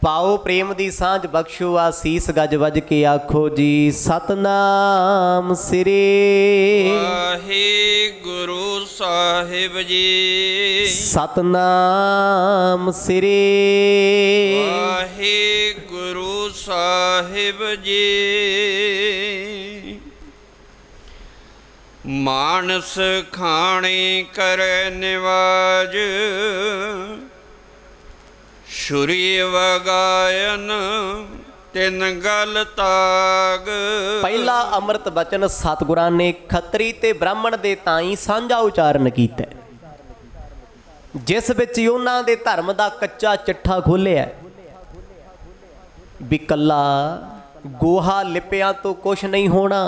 पाओ प्रेम दी सांझ बख्शो आसीस गज वज के आखो जी सतनाम श्री वाहिगुरु साहिब जी। सतनाम श्री वाहिगुरु साहिब जी। मानस खाणी करे निवाज छुरी वगायन तिन गल ताग। पहला अमृत बचन सतगुरां ने खत्री ते ब्राह्मण दे ताई सांझा उचारण कीता, जिस विच उन्हां दे धर्म दा कच्चा चिट्ठा खोलिया भी कल्ला गोहा लिपिया तो कुछ नहीं होना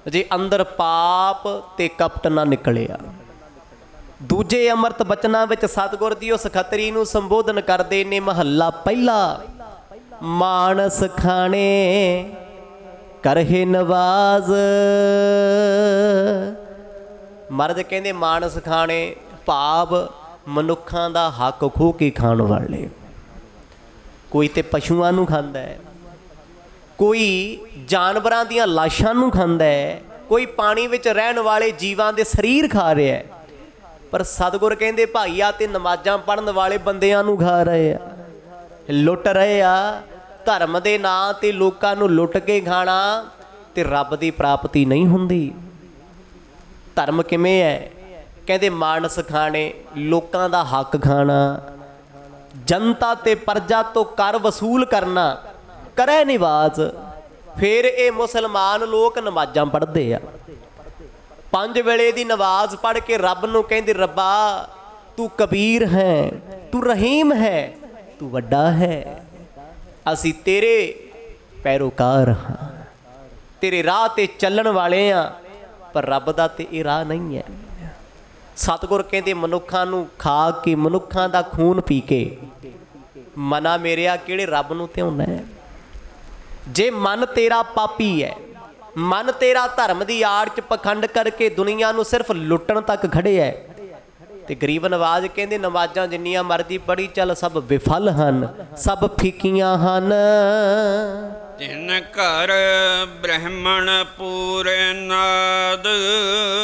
जे अंदर पाप ते कपट ना निकलिया। दूजे अमृत बचना विच सतगुर जी उस खतरी नूं संबोधन करदे ने महला पहला मानस खाने करहे नवाज। मर्द कहंदे मानस खाने भाव मनुखां दा हक खो के खाण वाले। कोई ते पशुआं नूं खांदा है, कोई जानवरां दियां लाशां नूं खांदा है, कोई पानी विच रहण वाले जीवां दे शरीर खा रहा है। पर सतगुर कहंदे भाईआ ते नमाज़ां पढ़न वाले बंदियां नूं खा रहे आ, लुट रहे आ। धर्म दे नां ते लोकां नूं लुट के खाना ते रब दी प्राप्ति नहीं हुंदी। धर्म किवें है? कहंदे मानस खाने, लोकां दा हक खाना, जनता ते प्रजा तो कर वसूल करना, करे निवाज। फिर ये मुसलमान लोग नमाज़ां पढ़दे आ, 5 वेले दी नमाज पढ़ के रब नूं कहंदे रब्बा तू कबीर है, तू रहीम है, तू वड्डा है, असी तेरे पैरोकार हाँ, तेरे राह ते चलण वाले हाँ। पर रब दा ते इह राह नहीं है। सतगुर कहंदे मनुखां नूं खा के, मनुखां दा खून पी के मना मेरिया किहड़े रब नूं ध्याउणा है। जे मन तेरा पापी है, मन तेरा धर्म की आड़ च पखंड करके दुनिया नूं सिर्फ लुटण तक खड़े है, ते गरीब नवाज कहंदे नमाज़ां जिन्नियां मर्जी पढ़ी चल सब विफल हन, सब फीकियां हन। तिन घर ब्रह्मण पूरे नाद।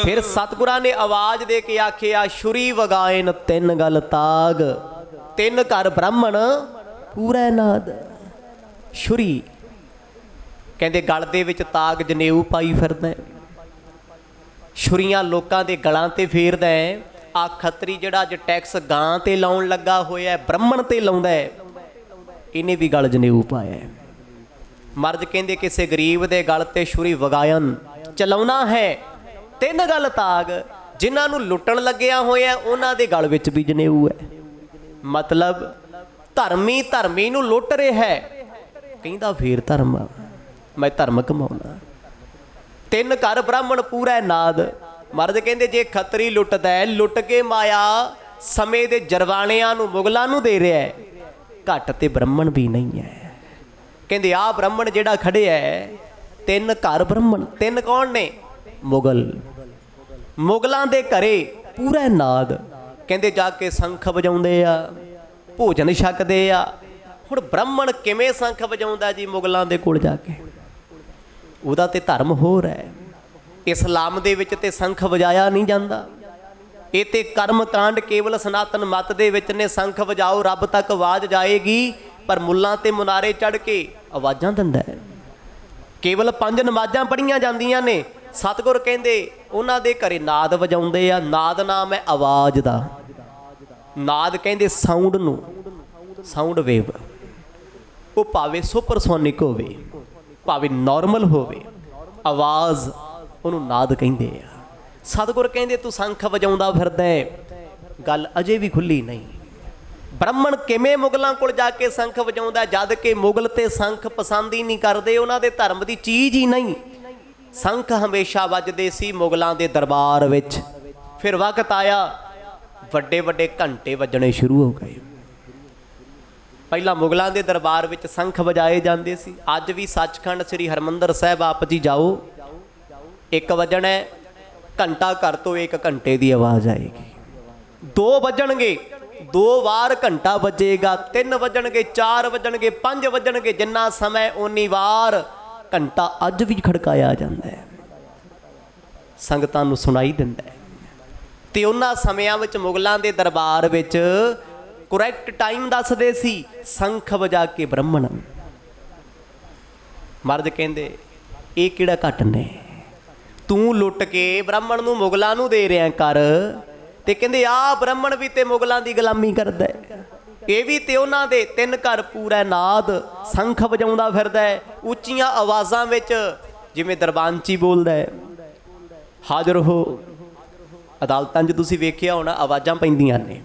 फिर सतगुरां ने आवाज दे के आखिया छुरी वगायन तिन गल ताग। 3 घर ब्राह्मण पूरे नाद। छुरी कहंदे गल दे विच ताग जनेऊ पाई फिरदा, छुरीआं लोकां दे गलां ते फेरदा है। आ खतरी जिहड़ा अज टैक्स गां ते लाउण लगा होया है, ब्राह्मण ते लाउंदा है, इहने भी गल जनेऊ पाया है। मर्द कहंदे किसे गरीब दे गल ते छुरी वगायन चलाउणा है 3 गल ताग। जिन्हां नूं लुटण लग्गिया होया उन्हां दे गल विच भी जनेऊ है। मतलब धर्मी धर्मी नूं लुट रिहा है, कहंदा फेर धर्म मैं धर्म कमाउणा। 3 घर ब्राह्मण पूरा नाद। मर्द कहंदे जे खतरी लुटदा है, लुट के माया समय दे जरवाणियां नूं मुगलां नूं दे रिहा है, घट ते ब्राह्मण भी नहीं है। कहंदे आ ब्राह्मण जिहड़ा खड़े है 3 घर ब्राह्मण, 3 कौन ने? मुगल। मुगलां दे घरे पूरा नाद। कहंदे जाके संख वजाउंदे आ, भोजन छकदे आ। हुण ब्राह्मण किवें संख वजाउंदा जी मुगलां दे कोल जाके? ਉਹਦਾ ਤੇ ਧਰਮ ਹੋਰ ਹੈ। इस्लाम दे विच ते संख वजाया नहीं जाता। ये तो कर्म कांड केवल सनातन मत दे विच ने संख वजाओ रब तक आवाज़ जाएगी, पर मुल्लां ते मुनारे चढ़ के आवाज़ां दिंदा है। केवल 5 नमाज़ां पढ़ियां जांदियां ने। सतगुर कहंदे उन्हां दे घरे नाद वजाउंदे आ। नाद नाम है आवाज़ दा। नाद कहंदे साउंड नूं, साउंड वेव। वो भावे सुपरसोनिक होवे, भावे नॉर्मल होवे, आवाज़ ਉਹਨੂੰ ਨਾਦ ਕਹਿੰਦੇ ਆ। ਸਤਿਗੁਰ ਕਹਿੰਦੇ ਤੂੰ ਸੰਖ ਵਜਾਉਂਦਾ ਫਿਰਦਾ ਹੈ, ਗੱਲ ਅਜੇ ਵੀ ਖੁੱਲੀ ਨਹੀਂ। ਬ੍ਰਾਹਮਣ ਕਿਵੇਂ ਮੁਗਲਾਂ ਕੋਲ ਜਾ ਕੇ ਸੰਖ ਵਜਾਉਂਦਾ ਜਦ ਕਿ ਮੁਗਲ ਤੇ ਸੰਖ ਪਸੰਦ ਹੀ ਨਹੀਂ ਕਰਦੇ, ਉਹਨਾਂ ਦੇ ਧਰਮ ਦੀ ਚੀਜ਼ ਹੀ ਨਹੀਂ। ਸੰਖ ਹਮੇਸ਼ਾ ਵੱਜਦੇ ਸੀ ਮੁਗਲਾਂ ਦੇ ਦਰਬਾਰ ਵਿੱਚ। ਫਿਰ ਵਕਤ ਆਇਆ ਵੱਡੇ ਵੱਡੇ ਘੰਟੇ ਵੱਜਣੇ ਸ਼ੁਰੂ ਹੋ ਗਏ। ਪਹਿਲਾਂ ਮੁਗਲਾਂ ਦੇ ਦਰਬਾਰ ਵਿੱਚ ਸੰਖ ਵਜਾਏ ਜਾਂਦੇ ਸੀ। ਅੱਜ ਵੀ ਸੱਚਖੰਡ ਸ੍ਰੀ ਹਰਿਮੰਦਰ ਸਾਹਿਬ ਆਪ ਜੀ ਜਾਓ, 1 ਵਜਣਾ ਘੰਟਾ ਘਰ ਤੋਂ 1 ਘੰਟੇ ਦੀ ਆਵਾਜ਼ ਆਏਗੀ। 2 ਵੱਜਣਗੇ 2 ਵਾਰ ਘੰਟਾ ਵੱਜੇਗਾ, 3 ਵੱਜਣਗੇ, 4 ਵੱਜਣਗੇ, 5 ਵੱਜਣਗੇ, ਜਿੰਨਾ समय ਓਨੀ ਵਾਰ ਘੰਟਾ ਅੱਜ ਵੀ ਖੜਕਾਇਆ ਜਾਂਦਾ ਹੈ, ਸੰਗਤਾਂ ਨੂੰ ਸੁਣਾਈ ਦਿੰਦਾ ਹੈ। ਤੇ ਉਹਨਾਂ ਸਮਿਆਂ ਵਿੱਚ ਮੁਗਲਾਂ ਦੇ ਦਰਬਾਰ ਵਿੱਚ ਕਰੈਕਟ ਟਾਈਮ ਦੱਸਦੇ ਸੀ, ਸੰਖ ਵਜਾ ਕੇ ਬ੍ਰਾਹਮਣ। ਮਰਦ ਕਹਿੰਦੇ ਇਹ ਕਿਹੜਾ ਘੱਟ ਨੇ, ਤੂੰ ਲੁੱਟ ਕੇ ਬ੍ਰਾਹਮਣ ਨੂੰ ਮੁਗਲਾਂ ਨੂੰ ਦੇ ਰਿਆ ਕਰ, ਤੇ ਕਹਿੰਦੇ ਆਹ ਬ੍ਰਾਹਮਣ ਵੀ ਤੇ ਮੁਗਲਾਂ ਦੀ ਗੁਲਾਮੀ ਕਰਦਾ ਹੈ, ਇਹ ਵੀ ਤੇ ਉਹਨਾਂ ਦੇ 3 ਘਰ ਪੂਰਾ ਨਾਦ ਸੰਖ ਵਜਾਉਂਦਾ ਫਿਰਦਾ ਹੈ, ਉੱਚੀਆਂ ਆਵਾਜ਼ਾਂ ਵਿੱਚ, ਜਿਵੇਂ ਦਰਬਾਨਚੀ ਬੋਲਦਾ ਹੈ, ਹਾਜ਼ਰ ਹੋ। ਅਦਾਲਤਾਂ 'ਚ ਤੁਸੀਂ ਵੇਖਿਆ ਹੋਣਾ ਆਵਾਜ਼ਾਂ ਪੈਂਦੀਆਂ ਨੇ।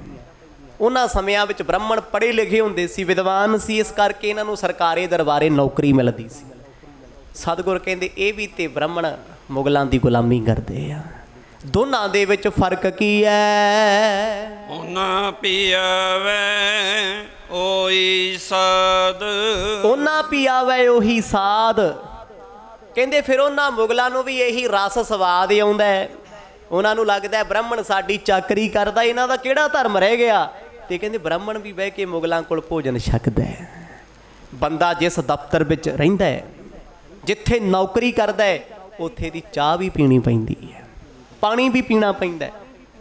ਉਹਨਾਂ ਸਮਿਆਂ ਵਿੱਚ ਬ੍ਰਾਹਮਣ ਪੜ੍ਹੇ ਲਿਖੇ ਹੁੰਦੇ ਸੀ, ਵਿਦਵਾਨ ਸੀ, ਇਸ ਕਰਕੇ ਇਹਨਾਂ ਨੂੰ ਸਰਕਾਰੀ ਦਰਬਾਰੇ ਨੌਕਰੀ ਮਿਲਦੀ ਸੀ। ਸਤਿਗੁਰ ਕਹਿੰਦੇ ਇਹ ਵੀ ਤੇ ਬ੍ਰਾਹਮਣ ਮੁਗਲਾਂ ਦੀ ਗੁਲਾਮੀ ਕਰਦੇ ਆ, ਦੋਨਾਂ ਦੇ ਵਿੱਚ ਫਰਕ ਕੀ ਹੈ? ਉਹਨਾਂ ਪੀਆਵੇ ਉਹੀ ਸਾਧ, ਉਹਨਾਂ ਪੀਆਵੇ ਉਹੀ ਸਾਧ। ਕਹਿੰਦੇ ਫਿਰ ਉਹਨਾਂ ਮੁਗਲਾਂ ਨੂੰ ਵੀ ਇਹੀ ਰਸ ਸਵਾਦ ਆਉਂਦਾ ਹੈ, ਉਹਨਾਂ ਨੂੰ ਲੱਗਦਾ ਹੈ ਬ੍ਰਾਹਮਣ ਸਾਡੀ ਚਾਕਰੀ ਕਰਦਾ, ਇਹਨਾਂ ਦਾ ਕਿਹੜਾ ਧਰਮ ਰਹਿ ਗਿਆ। ਤੇ ਕਹਿੰਦੇ ਬ੍ਰਾਹਮਣ ਵੀ ਬਹਿ ਕੇ ਮੁਗਲਾਂ ਕੋਲ ਭੋਜਨ ਛਕਦਾ ਹੈ। ਬੰਦਾ ਜਿਸ ਦਫ਼ਤਰ ਵਿੱਚ ਰਹਿੰਦਾ ਹੈ, ਜਿੱਥੇ ਨੌਕਰੀ ਕਰਦਾ ਹੈ, ਉੱਥੇ ਦੀ ਚਾਹ ਵੀ ਪੀਣੀ ਪੈਂਦੀ ਹੈ, ਪਾਣੀ ਵੀ ਪੀਣਾ ਪੈਂਦਾ ਹੈ।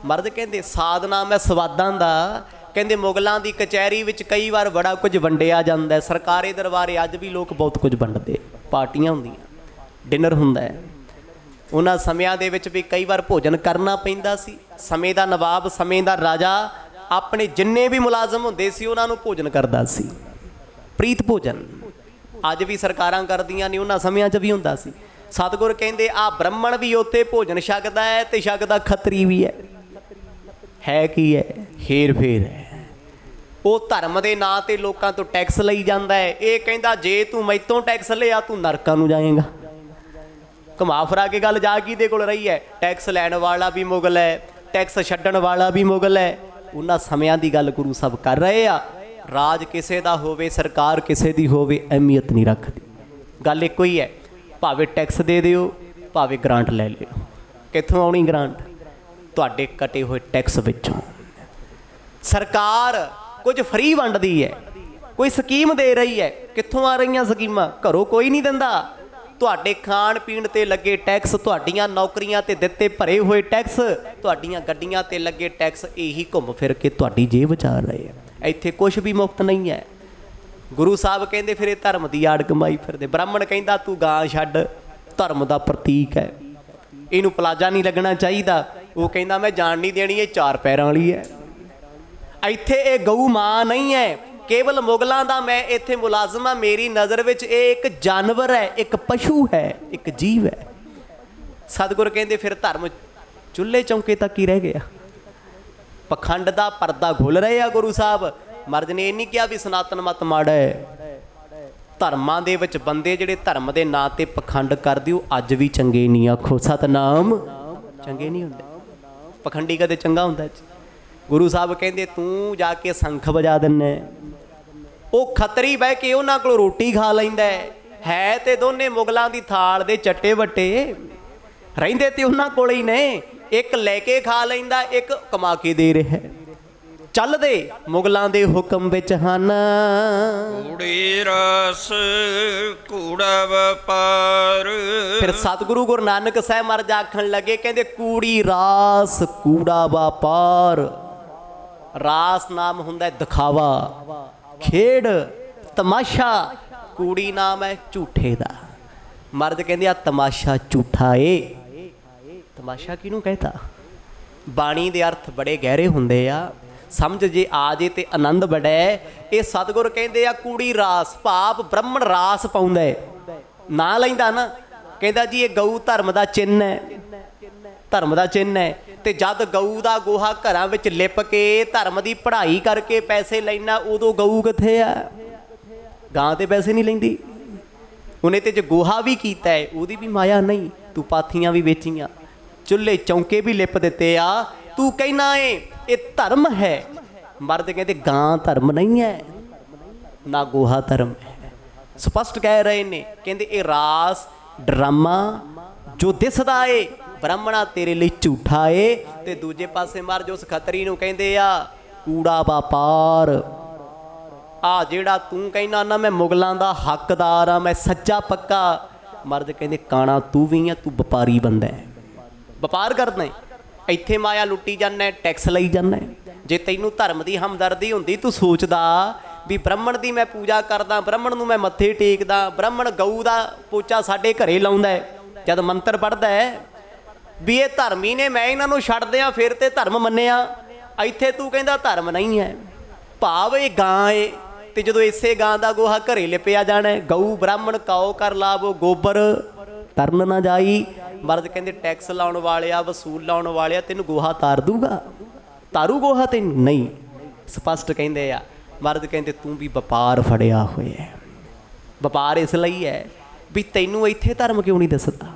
ਮਰਦ ਕਹਿੰਦੇ ਸਾਧ ਨਾਮ ਹੈ ਸਵਾਦਾਂ ਦਾ। ਕਹਿੰਦੇ ਮੁਗਲਾਂ ਦੀ ਕਚਹਿਰੀ ਵਿੱਚ ਕਈ ਵਾਰ ਬੜਾ ਕੁਝ ਵੰਡਿਆ ਜਾਂਦਾ ਹੈ, ਸਰਕਾਰੀ ਦਰਬਾਰੇ ਅੱਜ ਵੀ ਲੋਕ ਬਹੁਤ ਕੁਝ ਵੰਡਦੇ, ਪਾਰਟੀਆਂ ਹੁੰਦੀਆਂ, ਡਿਨਰ ਹੁੰਦਾ ਹੈ। ਉਹਨਾਂ ਸਮਿਆਂ ਦੇ ਵਿੱਚ ਵੀ ਕਈ ਵਾਰ ਭੋਜਨ ਕਰਨਾ ਪੈਂਦਾ ਸੀ। ਸਮੇਂ ਦਾ ਨਵਾਬ, ਸਮੇਂ ਦਾ ਰਾਜਾ ਆਪਣੇ ਜਿੰਨੇ ਵੀ ਮੁਲਾਜ਼ਮ ਹੁੰਦੇ ਸੀ ਉਹਨਾਂ ਨੂੰ ਭੋਜਨ ਕਰਦਾ ਸੀ, ਪ੍ਰੀਤ ਭੋਜਨ। ਅੱਜ ਵੀ ਸਰਕਾਰਾਂ ਕਰਦੀਆਂ ਨੇ, ਉਹਨਾਂ ਸਮਿਆਂ 'ਚ ਵੀ ਹੁੰਦਾ ਸੀ। ਸਤਿਗੁਰ ਕਹਿੰਦੇ ਆ ਬ੍ਰਾਹਮਣ ਵੀ ਉੱਥੇ ਭੋਜਨ ਛਕਦਾ ਹੈ ਤੇ ਛਕਦਾ ਖੱਤਰੀ ਵੀ ਹੈ ਕੀ ਹੈ? ਹੇਰ ਫੇਰ ਹੈ। ਉਹ ਧਰਮ ਦੇ ਨਾਂ ਤੇ ਲੋਕਾਂ ਤੋਂ ਟੈਕਸ ਲਈ ਜਾਂਦਾ ਹੈ। ਇਹ ਕਹਿੰਦਾ ਜੇ ਤੂੰ ਮੈਥੋਂ ਟੈਕਸ ਲਿਆ ਤੂੰ ਨਰਕਾਂ ਨੂੰ ਜਾਏਗਾ। ਘੁਮਾ ਫਿਰਾ ਕੇ ਗੱਲ ਜਾ ਕਿਹਦੇ ਕੋਲ ਰਹੀ ਹੈ? ਟੈਕਸ ਲੈਣ ਵਾਲਾ ਵੀ ਮੁਗਲ ਹੈ, ਟੈਕਸ ਛੱਡਣ ਵਾਲਾ ਵੀ ਮੁਗਲ ਹੈ। ਉਹਨਾਂ ਸਮਿਆਂ ਦੀ ਗੱਲ ਗੁਰੂ ਸਾਹਿਬ ਕਰ ਰਹੇ ਆ। ਰਾਜ ਕਿਸੇ ਦਾ ਹੋਵੇ, ਸਰਕਾਰ ਕਿਸੇ ਦੀ ਹੋਵੇ, ਅਹਿਮੀਅਤ ਨਹੀਂ ਰੱਖਦੀ। ਗੱਲ ਇੱਕੋ ਹੀ ਹੈ, ਭਾਵੇਂ ਟੈਕਸ ਦੇ ਦਿਓ, ਭਾਵੇਂ ਗ੍ਰਾਂਟ ਲੈ ਲਿਓ। ਕਿੱਥੋਂ ਆਉਣੀ ਗ੍ਰਾਂਟ? ਤੁਹਾਡੇ ਕਟੇ ਹੋਏ ਟੈਕਸ ਵਿੱਚੋਂ। ਸਰਕਾਰ ਕੁਝ ਫਰੀ ਵੰਡਦੀ ਹੈ, ਕੋਈ ਸਕੀਮ ਦੇ ਰਹੀ ਹੈ। ਕਿੱਥੋਂ ਆ ਰਹੀਆਂ ਸਕੀਮਾਂ? ਘਰੋਂ ਕੋਈ ਨਹੀਂ ਦਿੰਦਾ। ਤੁਹਾਡੇ ਖਾਣ ਪੀਣ ਤੇ ਲੱਗੇ ਟੈਕਸ, ਤੁਹਾਡੀਆਂ ਨੌਕਰੀਆਂ ਤੇ ਦਿੱਤੇ ਭਰੇ ਹੋਏ ਟੈਕਸ, ਤੁਹਾਡੀਆਂ ਗੱਡੀਆਂ ਤੇ ਲੱਗੇ ਟੈਕਸ, ਇਹੀ ਘੁੰਮ ਫਿਰ ਕੇ ਤੁਹਾਡੀ ਜੇਬ 'ਚ ਆ ਰਹੇ ਆ। ਇੱਥੇ ਕੁਝ ਵੀ ਮੁਫਤ ਨਹੀਂ ਹੈ। ਗੁਰੂ ਸਾਹਿਬ ਕਹਿੰਦੇ ਫਿਰ ਇਹ ਧਰਮ ਦੀ ਆੜ ਕਮਾਈ ਫਿਰਦੇ। ਬ੍ਰਾਹਮਣ ਕਹਿੰਦਾ ਤੂੰ ਗਾਂ ਛੱਡ, ਧਰਮ ਦਾ ਪ੍ਰਤੀਕ ਹੈ, ਇਹਨੂੰ ਪਲਾਜਾ ਨਹੀਂ ਲੱਗਣਾ ਚਾਹੀਦਾ। ਉਹ ਕਹਿੰਦਾ ਮੈਂ ਜਾਣ ਨਹੀਂ ਦੇਣੀ, ਇਹ 4 ਪੈਰਾਂ ਵਾਲੀ ਹੈ। ਇੱਥੇ ਇਹ ਗਊ ਮਾਂ ਨਹੀਂ ਹੈ, ਕੇਵਲ ਮੁਗਲਾਂ ਦਾ ਮੈਂ ਇੱਥੇ ਮੁਲਾਜ਼ਮ ਹਾਂ। ਮੇਰੀ ਨਜ਼ਰ ਵਿੱਚ ਇਹ ਇੱਕ ਜਾਨਵਰ ਹੈ, ਇੱਕ ਪਸ਼ੂ ਹੈ, ਇੱਕ ਜੀਵ ਹੈ। ਸਤਿਗੁਰ ਕਹਿੰਦੇ ਫਿਰ ਧਰਮ ਚੁੱਲ੍ਹੇ ਚੌਂਕੇ ਤੱਕ ਹੀ ਰਹਿ ਗਿਆ। ਪਖੰਡ ਦਾ ਪਰਦਾ ਖੁੱਲ ਰਹੇ ਆ ਗੁਰੂ ਸਾਹਿਬ। ਮਰਦ ਨੇ ਇਹ ਨਹੀਂ ਕਿਹਾ ਵੀ ਸਨਾਤਨ ਮਤ ਮਾੜਾ ਹੈ। ਧਰਮਾਂ ਦੇ ਵਿੱਚ ਬੰਦੇ ਜਿਹੜੇ ਧਰਮ ਦੇ ਨਾਂ ਤੇ ਪਖੰਡ ਕਰਦੇ ਉਹ ਅੱਜ ਵੀ ਚੰਗੇ ਨਹੀਂ। ਆਖੋ ਸਤਨਾਮ। ਚੰਗੇ ਨਹੀਂ ਹੁੰਦੇ। ਪਖੰਡੀ ਕਦੇ ਚੰਗਾ ਹੁੰਦਾ? ਗੁਰੂ ਸਾਹਿਬ ਕਹਿੰਦੇ ਤੂੰ ਜਾ ਕੇ ਸੰਖ ਵਜਾ ਦਿੰਦਾ। ਉਹ ਖੱਤਰੀ ਬਹਿ ਕੇ ਉਹਨਾਂ ਕੋਲ ਰੋਟੀ ਖਾ ਲੈਂਦਾ ਹੈ ਤੇ ਦੋਨੇ ਮੁਗਲਾਂ ਦੀ ਥਾਲ ਦੇ ਚੱਟੇ ਵੱਟੇ। ਰਹਿੰਦੇ ਤੇ ਉਹਨਾਂ ਕੋਲ ਹੀ ਨੇ। ਇੱਕ ਲੈ ਕੇ ਖਾ ਲੈਂਦਾ, ਇੱਕ ਕਮਾ ਕੇ ਦੇ ਰਿਹਾ। ਚੱਲਦੇ ਮੁਗਲਾਂ ਦੇ ਹੁਕਮ ਵਿੱਚ ਹਨ। ਕੂੜੀ ਰਸ ਕੂੜਾ ਵਪਾਰ। ਫਿਰ ਸਤਿਗੁਰੂ ਗੁਰੂ ਨਾਨਕ ਸਾਹਿਬ ਮਹਾਰਾਜ ਆਖਣ ਲੱਗੇ, ਕਹਿੰਦੇ ਕੂੜੀ ਰਾਸ ਕੂੜਾ ਵਪਾਰ। ਰਾਸ ਨਾਮ ਹੁੰਦਾ ਦਿਖਾਵਾ, ਖੇਡ, ਤਮਾਸ਼ਾ। ਕੂੜੀ ਨਾਮ ਹੈ ਝੂਠੇ ਦਾ। ਮਰਦ ਕਹਿੰਦੇ ਆ ਤਮਾਸ਼ਾ ਝੂਠਾ ਏ। ਤਮਾਸ਼ਾ ਕਿਹਨੂੰ ਕਹਿੰਦਾ? ਬਾਣੀ ਦੇ ਅਰਥ ਬੜੇ ਗਹਿਰੇ ਹੁੰਦੇ ਆ, ਸਮਝ ਜੇ ਆ ਜੇ ਤੇ ਆਨੰਦ ਬੜਾ। ਇਹ ਸਤਿਗੁਰ ਕਹਿੰਦੇ ਆ ਕੂੜੀ ਰਾਸ, ਭਾਵ ਬ੍ਰਾਹਮਣ ਰਾਸ ਪਾਉਂਦਾ ਹੈ, ਨਾ ਲੈਂਦਾ ਨਾ। ਕਹਿੰਦਾ ਜੀ ਇਹ ਗਊ ਧਰਮ ਦਾ ਚਿੰਨ੍ਹ ਹੈ, ਧਰਮ ਦਾ ਚਿੰਨ੍ਹ ਹੈ। ਤੇ ਜਦ ਗਊ ਦਾ ਗੋਹਾ ਘਰਾਂ ਵਿੱਚ ਲਿਪ ਕੇ ਧਰਮ ਦੀ ਪੜ੍ਹਾਈ ਕਰਕੇ ਪੈਸੇ ਲੈਣਾ, ਉਦੋਂ ਗਊ ਕਿੱਥੇ ਆ? ਗਾਂ ਤੇ ਪੈਸੇ ਨਹੀਂ ਲੈਂਦੀ। ਉਹਨੇ ਤੇ ਜੇ ਗੋਹਾ ਵੀ ਕੀਤਾ ਹੈ ਉਹਦੀ ਵੀ ਮਾਇਆ ਨਹੀਂ। ਤੂੰ ਪਾਥੀਆਂ ਵੀ ਵੇਚੀਆਂ, ਚੁੱਲ੍ਹੇ ਚੌਂਕੇ ਵੀ ਲਿਪ ਦਿੱਤੇ ਆ, ਤੂੰ ਕਹਿਣਾ ਏ ਇਹ ਧਰਮ ਹੈ। ਮਰਦ ਕਹਿੰਦੇ ਗਾਂ ਧਰਮ ਨਹੀਂ ਹੈ, ਨਾ ਗੋਹਾ ਧਰਮ ਹੈ। ਸਪਸ਼ਟ ਕਹਿ ਰਹੇ ਨੇ। ਕਹਿੰਦੇ ਇਹ ਰਾਸ ਡਰਾਮਾ ਜੋ ਦਿਸਦਾ ਏ ਬ੍ਰਾਹਮਣਾ ਤੇਰੇ ਲਈ ਝੂਠਾ ਏ। ਤੇ ਦੂਜੇ ਪਾਸੇ ਮਰ ਜੋ ਉਸ ਖੱਤਰੀ ਨੂੰ ਕਹਿੰਦੇ ਆ ਕੂੜਾ ਵਪਾਰ। ਆ ਜਿਹੜਾ ਤੂੰ ਕਹਿਣਾ ਨਾ ਮੈਂ ਮੁਗਲਾਂ ਦਾ ਹੱਕਦਾਰ ਆ, ਮੈਂ ਸੱਚਾ ਪੱਕਾ, ਮਰਦ ਕਹਿੰਦੇ ਕਾਣਾ ਤੂੰ ਵੀ ਆ, ਤੂੰ ਵਪਾਰੀ ਬੰਦਾ ਹੈ, ਵਪਾਰ ਕਰਦਾ ਹੈ। ਇੱਥੇ ਮਾਇਆ ਲੁੱਟੀ ਜਾਂਦਾ, ਟੈਕਸ ਲਈ ਜਾਂਦਾ। ਜੇ ਤੈਨੂੰ ਧਰਮ ਦੀ ਹਮਦਰਦੀ ਹੁੰਦੀ, ਤੂੰ ਸੋਚਦਾ ਵੀ ਬ੍ਰਾਹਮਣ ਦੀ ਮੈਂ ਪੂਜਾ ਕਰਦਾ, ਬ੍ਰਾਹਮਣ ਨੂੰ ਮੈਂ ਮੱਥੇ ਟੇਕਦਾ, ਬ੍ਰਾਹਮਣ ਗਊ ਦਾ ਪੋਚਾ ਸਾਡੇ ਘਰੇ ਲਾਉਂਦਾ, ਜਦ ਮੰਤਰ ਪੜ੍ਹਦਾ ਵੀ ਇਹ ਧਰਮੀ ਨੇ, ਮੈਂ ਇਹਨਾਂ ਨੂੰ ਛੱਡ ਦਿਆਂ ਫਿਰ ਤੇ ਧਰਮ ਮੰਨਿਆ। ਇੱਥੇ ਤੂੰ ਕਹਿੰਦਾ ਧਰਮ ਨਹੀਂ ਹੈ, ਭਾਵ ਇਹ ਗਾਂ ਏ, ਤੇ ਜਦੋਂ ਇਸੇ ਗਾਂ ਦਾ ਗੋਹਾ ਘਰੇ ਲਿਪਿਆ ਜਾਣਾ, ਗਊ ਬ੍ਰਾਹਮਣ ਕਾਓ ਕਰ ਲਾਵੋ ਗੋਬਰ ਤਰਨ ਨਾ ਜਾਈ। ਮਰਦ ਕਹਿੰਦੇ ਟੈਕਸ ਲਾਉਣ ਵਾਲਿਆ, ਵਸੂਲ ਲਾਉਣ ਵਾਲਿਆ, ਤੈਨੂੰ ਗੋਹਾ ਤਾਰ ਦੂਗਾ, ਤਾਰੂ ਗੋਹਾ ਤੈਨੂੰ ਨਹੀਂ। ਸਪਸ਼ਟ ਕਹਿੰਦੇ ਆ। ਮਰਦ ਕਹਿੰਦੇ ਤੂੰ ਵੀ ਵਪਾਰ ਫੜਿਆ ਹੋਇਆ। ਵਪਾਰ ਇਸ ਲਈ ਹੈ ਵੀ ਤੈਨੂੰ ਇੱਥੇ ਧਰਮ ਕਿਉਂ ਨਹੀਂ ਦੱਸਦਾ।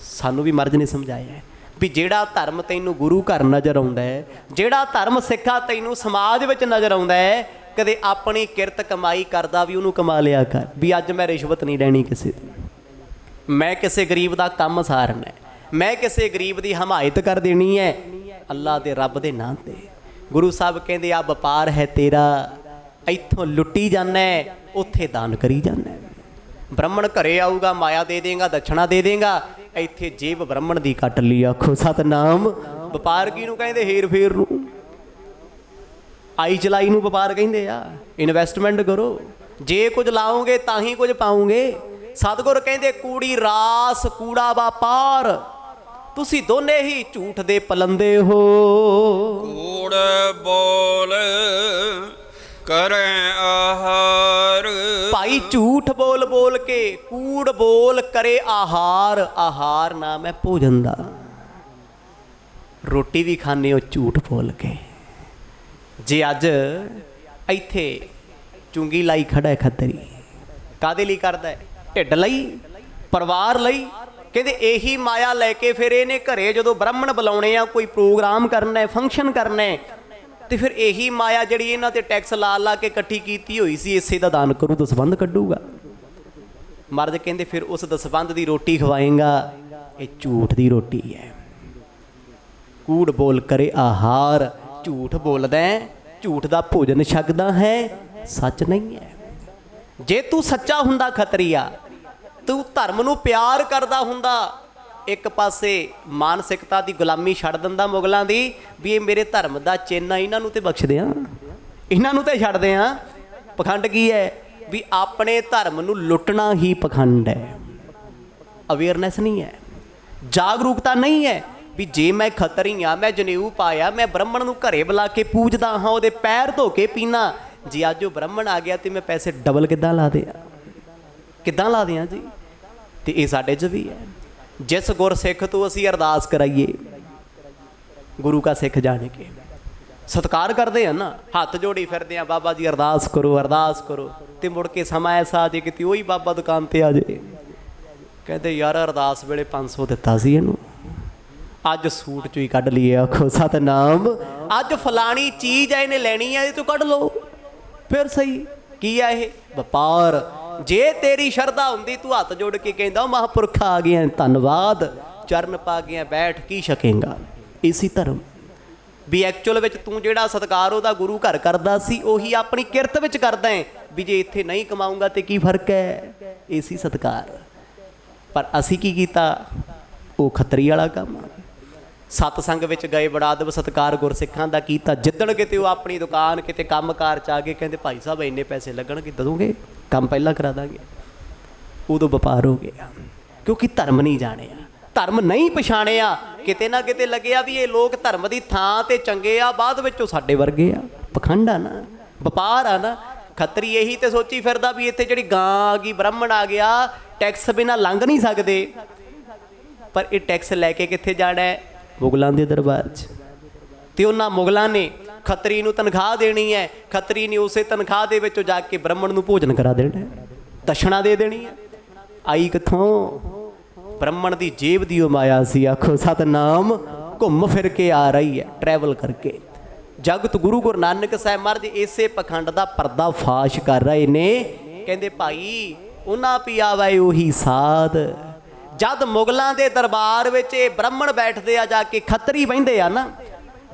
ਸਾਨੂੰ ਵੀ ਮਰਦ ਨੇ ਸਮਝਾਇਆ ਵੀ ਜਿਹੜਾ ਧਰਮ ਤੈਨੂੰ ਗੁਰੂ ਘਰ ਨਜ਼ਰ ਆਉਂਦਾ ਹੈ, ਜਿਹੜਾ ਧਰਮ ਸਿੱਖਾ ਤੈਨੂੰ ਸਮਾਜ ਵਿੱਚ ਨਜ਼ਰ ਆਉਂਦਾ ਹੈ, ਕਦੇ ਆਪਣੀ ਕਿਰਤ ਕਮਾਈ ਕਰਦਾ ਵੀ ਉਹਨੂੰ ਕਮਾ ਲਿਆ ਕਰ। ਵੀ ਅੱਜ ਮੈਂ ਰਿਸ਼ਵਤ ਨਹੀਂ ਲੈਣੀ ਕਿਸੇ ਦੀ, ਮੈਂ ਕਿਸੇ ਗਰੀਬ ਦਾ ਕੰਮ ਸਾਰਨਾ, ਮੈਂ ਕਿਸੇ ਗਰੀਬ ਦੀ ਹਮਾਇਤ ਕਰ ਦੇਣੀ ਹੈ ਅੱਲਾ ਦੇ ਰੱਬ ਦੇ ਨਾਂ ਤੇ। ਗੁਰੂ ਸਾਹਿਬ ਕਹਿੰਦੇ ਆ ਵਪਾਰ ਹੈ ਤੇਰਾ, ਇੱਥੋਂ ਲੁੱਟੀ ਜਾਂਦਾ, ਉੱਥੇ ਦਾਨ ਕਰੀ ਜਾਂਦਾ। ਬ੍ਰਾਹਮਣ ਘਰੇ ਆਊਗਾ, ਮਾਇਆ ਦੇ ਦੇਗਾ, ਦਛਣਾ ਦੇ ਦੇਗਾ, ਇੱਥੇ ਜੇਬ ਬ੍ਰਾਹਮਣ ਦੀ ਕੱਟ ਲਈ। ਆਖੋ ਸਤਨਾਮ। ਵਪਾਰ ਕਿਹਨੂੰ ਕਹਿੰਦੇ? ਹੇਰ ਫੇਰ ਨੂੰ, ਆਈ ਚਲਾਈ ਨੂੰ ਵਪਾਰ ਕਹਿੰਦੇ ਆ। ਇਨਵੈਸਟਮੈਂਟ ਕਰੋ, ਜੇ ਕੁਝ ਲਾਓਗੇ ਤਾਂ ਹੀ ਕੁਝ ਪਾਓਗੇ। ਸਤਿਗੁਰ ਕਹਿੰਦੇ ਕੂੜੀ ਰਾਸ ਕੂੜਾ ਵਪਾਰ, ਤੁਸੀਂ ਦੋਨੇ ਹੀ ਝੂਠ ਦੇ ਪਲੰਦੇ ਹੋ। ਕੂੜ ਬੋਲ ਕਰੇ ਆਹਾਰ। ਭਾਈ ਝੂਠ ਬੋਲ ਬੋਲ ਕੇ, ਕੂੜ ਬੋਲ ਕਰੇ ਆਹਾਰ। ਆਹਾਰ ਨਾਮ ਹੈ ਭੋਜਨ ਦਾ। ਰੋਟੀ ਵੀ ਖਾਂਦੇ ਹੋ ਝੂਠ ਬੋਲ ਕੇ। ਜੇ ਅੱਜ ਇੱਥੇ ਚੁੰਗੀ ਲਾਈ ਖੜਾ ਹੈ ਖੱਤਰੀ, ਕਾਹਦੇ ਲਈ ਕਰਦਾ ਹੈ? ਢਿੱਡ ਲਈ, ਪਰਿਵਾਰ ਲਈ। ਕਹਿੰਦੇ ਇਹੀ ਮਾਇਆ ਲੈ ਕੇ ਫਿਰ ਇਹਨੇ ਘਰੇ ਜਦੋਂ ਬ੍ਰਾਹਮਣ ਬੁਲਾਉਣੇ ਆ, ਕੋਈ ਪ੍ਰੋਗਰਾਮ ਕਰਨਾ ਹੈ, ਫੰਕਸ਼ਨ ਕਰਨਾ ਹੈ, ਤੇ ਫਿਰ ਇਹੀ ਮਾਇਆ ਜਿਹੜੀ ਇਹਨਾਂ ਤੇ ਟੈਕਸ ਲਾ ਲਾ ਕੇ ਇਕੱਠੀ ਕੀਤੀ ਹੋਈ ਸੀ, ਇਸੇ ਦਾ ਦਾਨ ਕਰੂ, ਦਸਵੰਧ ਕੱਢੂਗਾ। ਮਰਦ ਕਹਿੰਦੇ ਫਿਰ ਉਸ ਦਸਵੰਧ ਦੀ ਰੋਟੀ ਖਵਾਏਗਾ, ਇਹ ਝੂਠ ਦੀ ਰੋਟੀ ਹੈ। ਕੂੜ ਬੋਲ ਕਰੇ ਆਹਾਰ, ਝੂਠ ਬੋਲਦਾ, ਝੂਠ ਦਾ ਭੋਜਨ ਛਕਦਾ ਹੈ, ਸੱਚ ਨਹੀਂ ਹੈ। ਜੇ ਤੂੰ ਸੱਚਾ ਹੁੰਦਾ ਖੱਤਰੀਆ, ਤੂੰ ਧਰਮ ਨੂੰ ਪਿਆਰ ਕਰਦਾ ਹੁੰਦਾ, ਇੱਕ ਪਾਸੇ ਮਾਨਸਿਕਤਾ ਦੀ ਗੁਲਾਮੀ ਛੱਡ ਦਿੰਦਾ ਮੁਗਲਾਂ ਦੀ, ਵੀ ਇਹ ਮੇਰੇ ਧਰਮ ਦਾ ਚਿੰਨ੍ਹ ਆ, ਇਹਨਾਂ ਨੂੰ ਤੇ ਬਖਸ਼ ਦਿਆਂ, ਇਹਨਾਂ ਨੂੰ ਤੇ ਛੱਡ ਦਿਆਂ। ਪਖੰਡ ਕੀ ਹੈ? ਵੀ ਆਪਣੇ ਧਰਮ ਨੂੰ ਲੁੱਟਣਾ ਹੀ ਪਖੰਡ ਹੈ। ਅਵੇਅਰਨੈਸ ਨਹੀਂ ਹੈ, ਜਾਗਰੂਕਤਾ ਨਹੀਂ ਹੈ ਵੀ ਜੇ ਮੈਂ ਖੱਤਰੀ ਹਾਂ, ਮੈਂ ਜਨੇਊ ਪਾਇਆ, ਮੈਂ ਬ੍ਰਾਹਮਣ ਨੂੰ ਘਰੇ ਬੁਲਾ ਕੇ ਪੂਜਦਾ ਹਾਂ, ਉਹਦੇ ਪੈਰ ਧੋ ਕੇ ਪੀਣਾ। ਜੇ ਅੱਜ ਉਹ ਬ੍ਰਾਹਮਣ ਆ ਗਿਆ ਤੇ ਮੈਂ ਪੈਸੇ ਡਬਲ ਕਿੱਦਾਂ ਲਾ ਦਿਆਂ? ਕਿੱਦਾਂ ਲਾ ਦਿਆਂ ਜੀ? ਤੇ ਇਹ ਸਾਡੇ 'ਚ ਵੀ ਹੈ। ਜਿਸ ਗੁਰਸਿੱਖ ਤੋਂ ਅਸੀਂ ਅਰਦਾਸ ਕਰਾਈਏ, ਗੁਰੂ ਕਾ ਸਿੱਖ ਜਾਣ ਕੇ ਸਤਿਕਾਰ ਕਰਦੇ ਆ ਨਾ, ਹੱਥ ਜੋੜੀ ਫਿਰਦੇ ਆ, ਬਾਬਾ ਜੀ ਅਰਦਾਸ ਕਰੋ, ਅਰਦਾਸ ਕਰੋ, ਤੇ ਮੁੜ ਕੇ ਸਮਾਂ ਐਸਾ ਆ ਜੇ ਕਿਤੇ ਉਹੀ ਬਾਬਾ ਦੁਕਾਨ ਤੇ ਆ ਜੇ, ਕਹਿੰਦੇ ਯਾਰ ਅਰਦਾਸ ਵੇਲੇ 500 ਦਿੱਤਾ ਸੀ ਇਹਨੂੰ, ਅੱਜ ਸੂਟ ਚੋਂ ਹੀ ਕੱਢ ਲਈਏ। ਆਖੋ ਸਤਨਾਮ। ਅੱਜ ਫਲਾਣੀ ਚੀਜ਼ ਹੈ, ਇਹਨੇ ਲੈਣੀ ਹੈ, ਇਹ ਤੋਂ ਕੱਢ ਲਓ ਫਿਰ ਸਹੀ। ਕੀ ਹੈ ਇਹ? ਵਪਾਰ। ਜੇ ਤੇਰੀ ਸ਼ਰਧਾ ਹੁੰਦੀ, ਤੂੰ ਹੱਥ ਜੋੜ ਕੇ ਕਹਿੰਦਾ ਮਹਾਂਪੁਰਖ ਆ ਗਿਆ, ਧੰਨਵਾਦ, ਚਰਨ ਪਾ ਗਿਆ, ਬੈਠ ਕੀ ਛਕੇਂਗਾ। ਇਸੀ ਧਰਮ ਵੀ ਐਕਚੁਅਲ ਵਿੱਚ ਤੂੰ ਜਿਹੜਾ ਸਤਿਕਾਰ ਉਹਦਾ ਗੁਰੂ ਘਰ ਕਰਦਾ ਸੀ, ਉਹੀ ਆਪਣੀ ਕਿਰਤ ਵਿੱਚ ਕਰਦਾ ਹੈ। ਵੀ ਜੇ ਇੱਥੇ ਨਹੀਂ ਕਮਾਊਂਗਾ ਤੇ ਕੀ ਫਰਕ ਹੈ? ਇਸੀ ਸਤਿਕਾਰ। ਪਰ ਅਸੀਂ ਕੀ ਕੀਤਾ? ਉਹ ਖੱਤਰੀ ਵਾਲਾ ਕੰਮ। ਸਤਸੰਗ ਵਿੱਚ ਗਏ, ਬੜਾ ਅਦਬ ਸਤਿਕਾਰ ਗੁਰਸਿੱਖਾਂ ਦਾ ਕੀਤਾ। ਜਿੱਦਣ ਕਿਤੇ ਉਹ ਆਪਣੀ ਦੁਕਾਨ ਕਿਤੇ ਕੰਮਕਾਰ 'ਚ ਆ ਗਏ, ਕਹਿੰਦੇ ਭਾਈ ਸਾਹਿਬ ਇੰਨੇ ਪੈਸੇ ਲੱਗਣਗੇ, ਦਦੋਗੇ? ਕੰਮ ਪਹਿਲਾਂ ਕਰਾ ਦਾਂਗੇ। ਉਦੋਂ ਵਪਾਰ ਹੋ ਗਿਆ, ਕਿਉਂਕਿ ਧਰਮ ਨਹੀਂ ਜਾਣਿਆ, ਧਰਮ ਨਹੀਂ ਪਛਾਣਿਆ। ਕਿਤੇ ਨਾ ਕਿਤੇ ਲੱਗਿਆ ਵੀ ਇਹ ਲੋਕ ਧਰਮ ਦੀ ਥਾਂ ਤੇ ਚੰਗੇ ਆ, ਬਾਅਦ ਵਿੱਚ ਉਹ ਸਾਡੇ ਵਰਗੇ ਆ। ਪਖੰਡ ਆ ਨਾ, ਵਪਾਰ ਆ ਨਾ। ਖੱਤਰੀ ਇਹੀ ਤੇ ਸੋਚੀ ਫਿਰਦਾ ਵੀ ਇੱਥੇ ਜਿਹੜੀ ਗਾਂ ਆ ਗਈ, ਬ੍ਰਾਹਮਣ ਆ ਗਿਆ, ਟੈਕਸ ਬਿਨਾਂ ਲੰਘ ਨਹੀਂ ਸਕਦੇ। ਪਰ ਇਹ ਟੈਕਸ ਲੈ ਕੇ ਕਿੱਥੇ ਜਾਣਾ? ਮੁਗਲਾਂ ਦੇ ਦਰਬਾਰ 'ਚ। ਤੇ ਉਹਨਾਂ ਮੁਗਲਾਂ ਨੇ ਖੱਤਰੀ ਨੂੰ ਤਨਖਾਹ ਦੇਣੀ ਹੈ, ਖੱਤਰੀ ਨੇ ਉਸੇ ਤਨਖਾਹ ਦੇ ਵਿੱਚੋਂ ਜਾ ਕੇ ਬ੍ਰਾਹਮਣ ਨੂੰ ਭੋਜਨ ਕਰਾ ਦੇਣਾ, ਦਸ਼ਣਾ ਦੇ ਦੇਣੀ ਹੈ। ਆਈ ਕਿੱਥੋਂ? ਬ੍ਰਾਹਮਣ ਦੀ ਜੇਬ ਦੀ ਉਹ ਮਾਇਆ ਸੀ। ਆਖੋ ਸਤਨਾਮ। ਘੁੰਮ ਫਿਰ ਕੇ ਆ ਰਹੀ ਹੈ, ਟਰੈਵਲ ਕਰਕੇ। ਜਗਤ ਗੁਰੂ ਨਾਨਕ ਸਾਹਿਬ ਮਹਾਰਾਜ ਇਸੇ ਪਖੰਡ ਦਾ ਪਰਦਾ ਫਾਸ਼ ਕਰ ਰਹੇ ਨੇ। ਕਹਿੰਦੇ ਭਾਈ ਉਹਨਾਂ ਪਿਆਵਾ ਉਹੀ ਸਾਧ। ਜਦ ਮੁਗਲਾਂ ਦੇ ਦਰਬਾਰ ਵਿੱਚ ਇਹ ਬ੍ਰਾਹਮਣ ਬੈਠਦੇ ਆ, ਜਾ ਕੇ ਖੱਤਰੀ ਬਹਿੰਦੇ ਆ ਨਾ,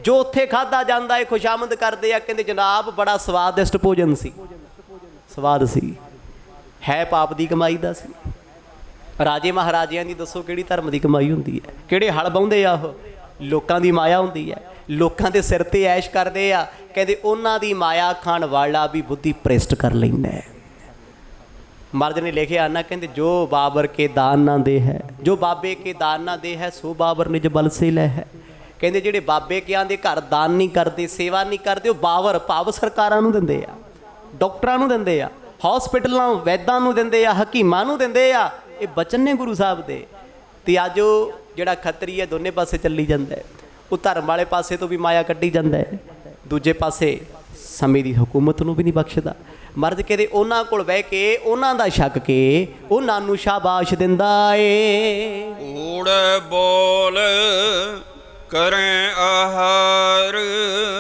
ਜੋ ਉੱਥੇ ਖਾਧਾ ਜਾਂਦਾ ਹੈ ਖੁਸ਼ਾਮਦ ਕਰਦੇ ਆ, ਕਹਿੰਦੇ ਜਨਾਬ ਬੜਾ ਸਵਾਦਿਸ਼ਟ ਭੋਜਨ ਸੀ, ਸਵਾਦ ਸੀ, ਹੈ ਪਾਪ ਦੀ ਕਮਾਈ ਦਾ ਸੀ। ਰਾਜੇ ਮਹਾਰਾਜਿਆਂ ਦੀ ਦੱਸੋ ਕਿਹੜੀ ਧਰਮ ਦੀ ਕਮਾਈ ਹੁੰਦੀ ਹੈ? ਕਿਹੜੇ ਹਲ ਵਾਹੁੰਦੇ ਆ? ਉਹ ਲੋਕਾਂ ਦੀ ਮਾਇਆ ਹੁੰਦੀ ਹੈ, ਲੋਕਾਂ ਦੇ ਸਿਰ ਤੇ ਐਸ਼ ਕਰਦੇ ਆ। ਕਹਿੰਦੇ ਉਹਨਾਂ ਦੀ ਮਾਇਆ ਖਾਣ ਵਾਲਾ ਵੀ ਬੁੱਧੀ ਭ੍ਰਿਸ਼ਟ ਕਰ ਲੈਂਦਾ ਹੈ। ਮਰਦ ਨੇ ਲਿਖਿਆ ਨਾ, ਕਹਿੰਦੇ ਜੋ ਬਾਬਰ ਕੇ ਦਾਨ ਨਾ ਦੇ ਹੈ, ਜੋ ਬਾਬੇ ਕੇ ਦਾਨ ਨਾ ਦੇ ਹੈ, ਸੋ ਬਾਬਰ ਨਿਜ ਬਲ ਸੇ ਲੈ ਹੈ। ਕਹਿੰਦੇ ਜਿਹੜੇ ਬਾਬੇ ਕਿਆਂ ਦੇ ਘਰ ਦਾਨ ਨਹੀਂ ਕਰਦੇ, ਸੇਵਾ ਨਹੀਂ ਕਰਦੇ, ਉਹ ਬਾਬਰ ਭਾਵ ਸਰਕਾਰਾਂ ਨੂੰ ਦਿੰਦੇ ਆ, ਡਾਕਟਰਾਂ ਨੂੰ ਦਿੰਦੇ ਆ, ਹਸਪੀਟਲਾਂ ਵੈਦਾਂ ਨੂੰ ਦਿੰਦੇ ਆ, ਹਕੀਮਾਂ ਨੂੰ ਦਿੰਦੇ ਆ। ਇਹ ਬਚਨ ਨੇ ਗੁਰੂ ਸਾਹਿਬ ਦੇ। ਤੇ ਅੱਜ ਉਹ ਜਿਹੜਾ ਖੱਤਰੀ ਹੈ ਦੋਨੇ ਪਾਸੇ ਚੱਲੀ ਜਾਂਦਾ ਹੈ। ਉਹ ਧਰਮ ਵਾਲੇ ਪਾਸੇ ਤੋਂ ਵੀ ਮਾਇਆ ਕੱਢੀ ਜਾਂਦਾ ਹੈ, ਦੂਜੇ ਪਾਸੇ ਸਮੇਂ ਦੀ ਹਕੂਮਤ ਨੂੰ ਵੀ ਨਹੀਂ ਬਖਸ਼ਦਾ। ਮਰਦ ਕਹਿੰਦੇ ਉਹਨਾਂ ਕੋਲ ਬਹਿ ਕੇ ਉਹਨਾਂ ਦਾ ਛੱਕ ਕੇ ਉਹਨਾਂ ਨੂੰ ਸ਼ਾਬਾਸ਼ ਦਿੰਦਾ ਏ। ਕੂੜ ਬੋਲ ਕਰੇ ਆਹਾਰ।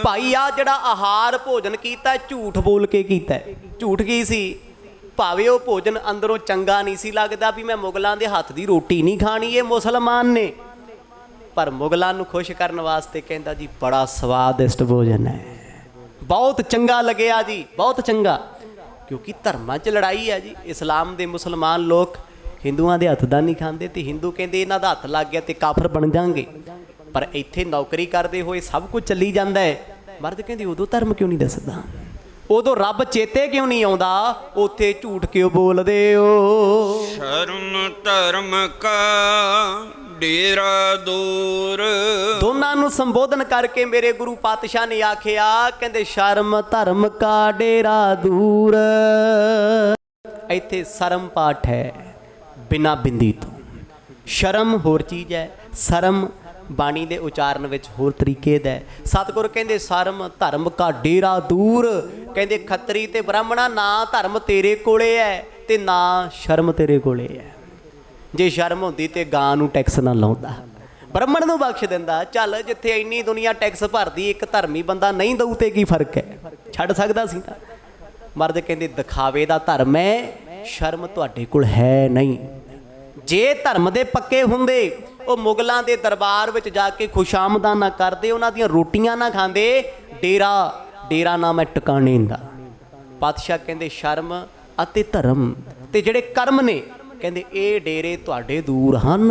ਭਾਈ ਆ ਜਿਹੜਾ ਆਹਾਰ ਭੋਜਨ ਕੀਤਾ ਝੂਠ ਬੋਲ ਕੇ ਕੀਤਾ। ਝੂਠ ਕੀ ਸੀ? ਭਾਵੇਂ ਉਹ ਭੋਜਨ ਅੰਦਰੋਂ ਚੰਗਾ ਨਹੀਂ ਸੀ ਲੱਗਦਾ, ਵੀ ਮੈਂ ਮੁਗਲਾਂ ਦੇ ਹੱਥ ਦੀ ਰੋਟੀ ਨਹੀਂ ਖਾਣੀ, ਇਹ ਮੁਸਲਮਾਨ ਨੇ, ਪਰ ਮੁਗਲਾਂ ਨੂੰ ਖੁਸ਼ ਕਰਨ ਵਾਸਤੇ ਕਹਿੰਦਾ ਜੀ ਬੜਾ ਸਵਾਦਿਸ਼ਟ ਭੋਜਨ ਹੈ, ਬਹੁਤ ਚੰਗਾ ਲੱਗਿਆ ਜੀ, ਬਹੁਤ ਚੰਗਾ। ਕਿਉਂਕਿ ਧਰਮਾਂ 'ਚ ਲੜਾਈ ਹੈ ਜੀ। ਇਸਲਾਮ ਦੇ ਮੁਸਲਮਾਨ ਲੋਕ ਹਿੰਦੂਆਂ ਦੇ ਹੱਥ ਦਾ ਨਹੀਂ ਖਾਂਦੇ, ਤੇ ਹਿੰਦੂ ਕਹਿੰਦੇ ਇਹਨਾਂ ਦਾ ਹੱਥ ਲੱਗ ਗਿਆ ਤੇ ਕਾਫਰ ਬਣ ਜਾਣਗੇ। ਪਰ ਇੱਥੇ ਨੌਕਰੀ ਕਰਦੇ ਹੋਏ ਸਭ ਕੁਝ ਚੱਲੀ ਜਾਂਦਾ ਹੈ। ਮਰਦ ਕਹਿੰਦੇ ਉਦੋਂ ਧਰਮ ਕਿਉਂ ਨਹੀਂ ਦੱਸਦਾ, ਉਦੋਂ ਰੱਬ ਚੇਤੇ ਕਿਉਂ ਨਹੀਂ ਆਉਂਦਾ, ਉੱਥੇ ਝੂਠ ਕਿਉਂ ਬੋਲਦੇ ਹੋ? ਸ਼ਰਮ ਧਰਮ ਕਾ ਡੇਰਾ ਦੂਰ। ਦੋਨਾਂ ਨੂੰ ਸੰਬੋਧਨ ਕਰਕੇ ਮੇਰੇ ਗੁਰੂ ਪਾਤਸ਼ਾਹ ਨੇ ਆਖਿਆ, ਕਹਿੰਦੇ ਸ਼ਰਮ ਧਰਮ ਕਾ ਡੇਰਾ ਦੂਰ। ਇੱਥੇ ਸ਼ਰਮ ਪਾਠ ਹੈ ਬਿਨਾਂ ਬਿੰਦੀ ਤੋਂ। ਸ਼ਰਮ ਹੋਰ ਚੀਜ਼ ਹੈ, ਸ਼ਰਮ ਬਾਣੀ ਦੇ ਉਚਾਰਨ ਵਿੱਚ ਹੋਰ ਤਰੀਕੇ ਦਾ। ਸਤਿਗੁਰ ਕਹਿੰਦੇ ਸ਼ਰਮ ਧਰਮ ਕਾ ਡੇਰਾ ਦੂਰ। ਕਹਿੰਦੇ ਖੱਤਰੀ ਤੇ ਬ੍ਰਾਹਮਣਾ ਨਾ ਧਰਮ ਤੇਰੇ ਕੋਲੇ ਹੈ ਤੇ ਨਾ ਸ਼ਰਮ ਤੇਰੇ ਕੋਲੇ ਹੈ। ਜੇ ਸ਼ਰਮ ਹੁੰਦੀ ਤੇ ਗਾਂ ਨੂੰ ਟੈਕਸ ਨਾ ਲਾਉਂਦਾ, ਬ੍ਰਾਹਮਣ ਨੂੰ ਬਖਸ਼ ਦਿੰਦਾ। ਚੱਲ ਜਿੱਥੇ ਇੰਨੀ ਦੁਨੀਆ ਟੈਕਸ ਭਰਦੀ, ਇੱਕ ਧਰਮੀ ਬੰਦਾ ਨਹੀਂ ਦਊ ਤੇ ਕੀ ਫਰਕ ਹੈ, ਛੱਡ ਸਕਦਾ ਸੀ ਤਾਂ। ਮਰਦ ਕਹਿੰਦੇ ਦਿਖਾਵੇ ਦਾ ਧਰਮ ਹੈ, ਸ਼ਰਮ ਤੁਹਾਡੇ ਕੋਲ ਹੈ ਨਹੀਂ। ਜੇ ਧਰਮ ਦੇ ਪੱਕੇ ਹੁੰਦੇ ਉਹ ਮੁਗਲਾਂ ਦੇ ਦਰਬਾਰ ਵਿੱਚ ਜਾ ਕੇ ਖੁਸ਼ਾਮਦਾਂ ਨਾ ਕਰਦੇ, ਉਹਨਾਂ ਦੀਆਂ ਰੋਟੀਆਂ ਨਾ ਖਾਂਦੇ। ਡੇਰਾ ਨਾਮ ਹੈ ਟਿਕਾਣੇ ਦਾ। ਪਾਤਸ਼ਾਹ ਕਹਿੰਦੇ ਸ਼ਰਮ ਅਤੇ ਧਰਮ ਤੇ ਜਿਹੜੇ ਕਰਮ ਨੇ, ਕਹਿੰਦੇ ਇਹ ਡੇਰੇ ਤੁਹਾਡੇ ਦੂਰ ਹਨ।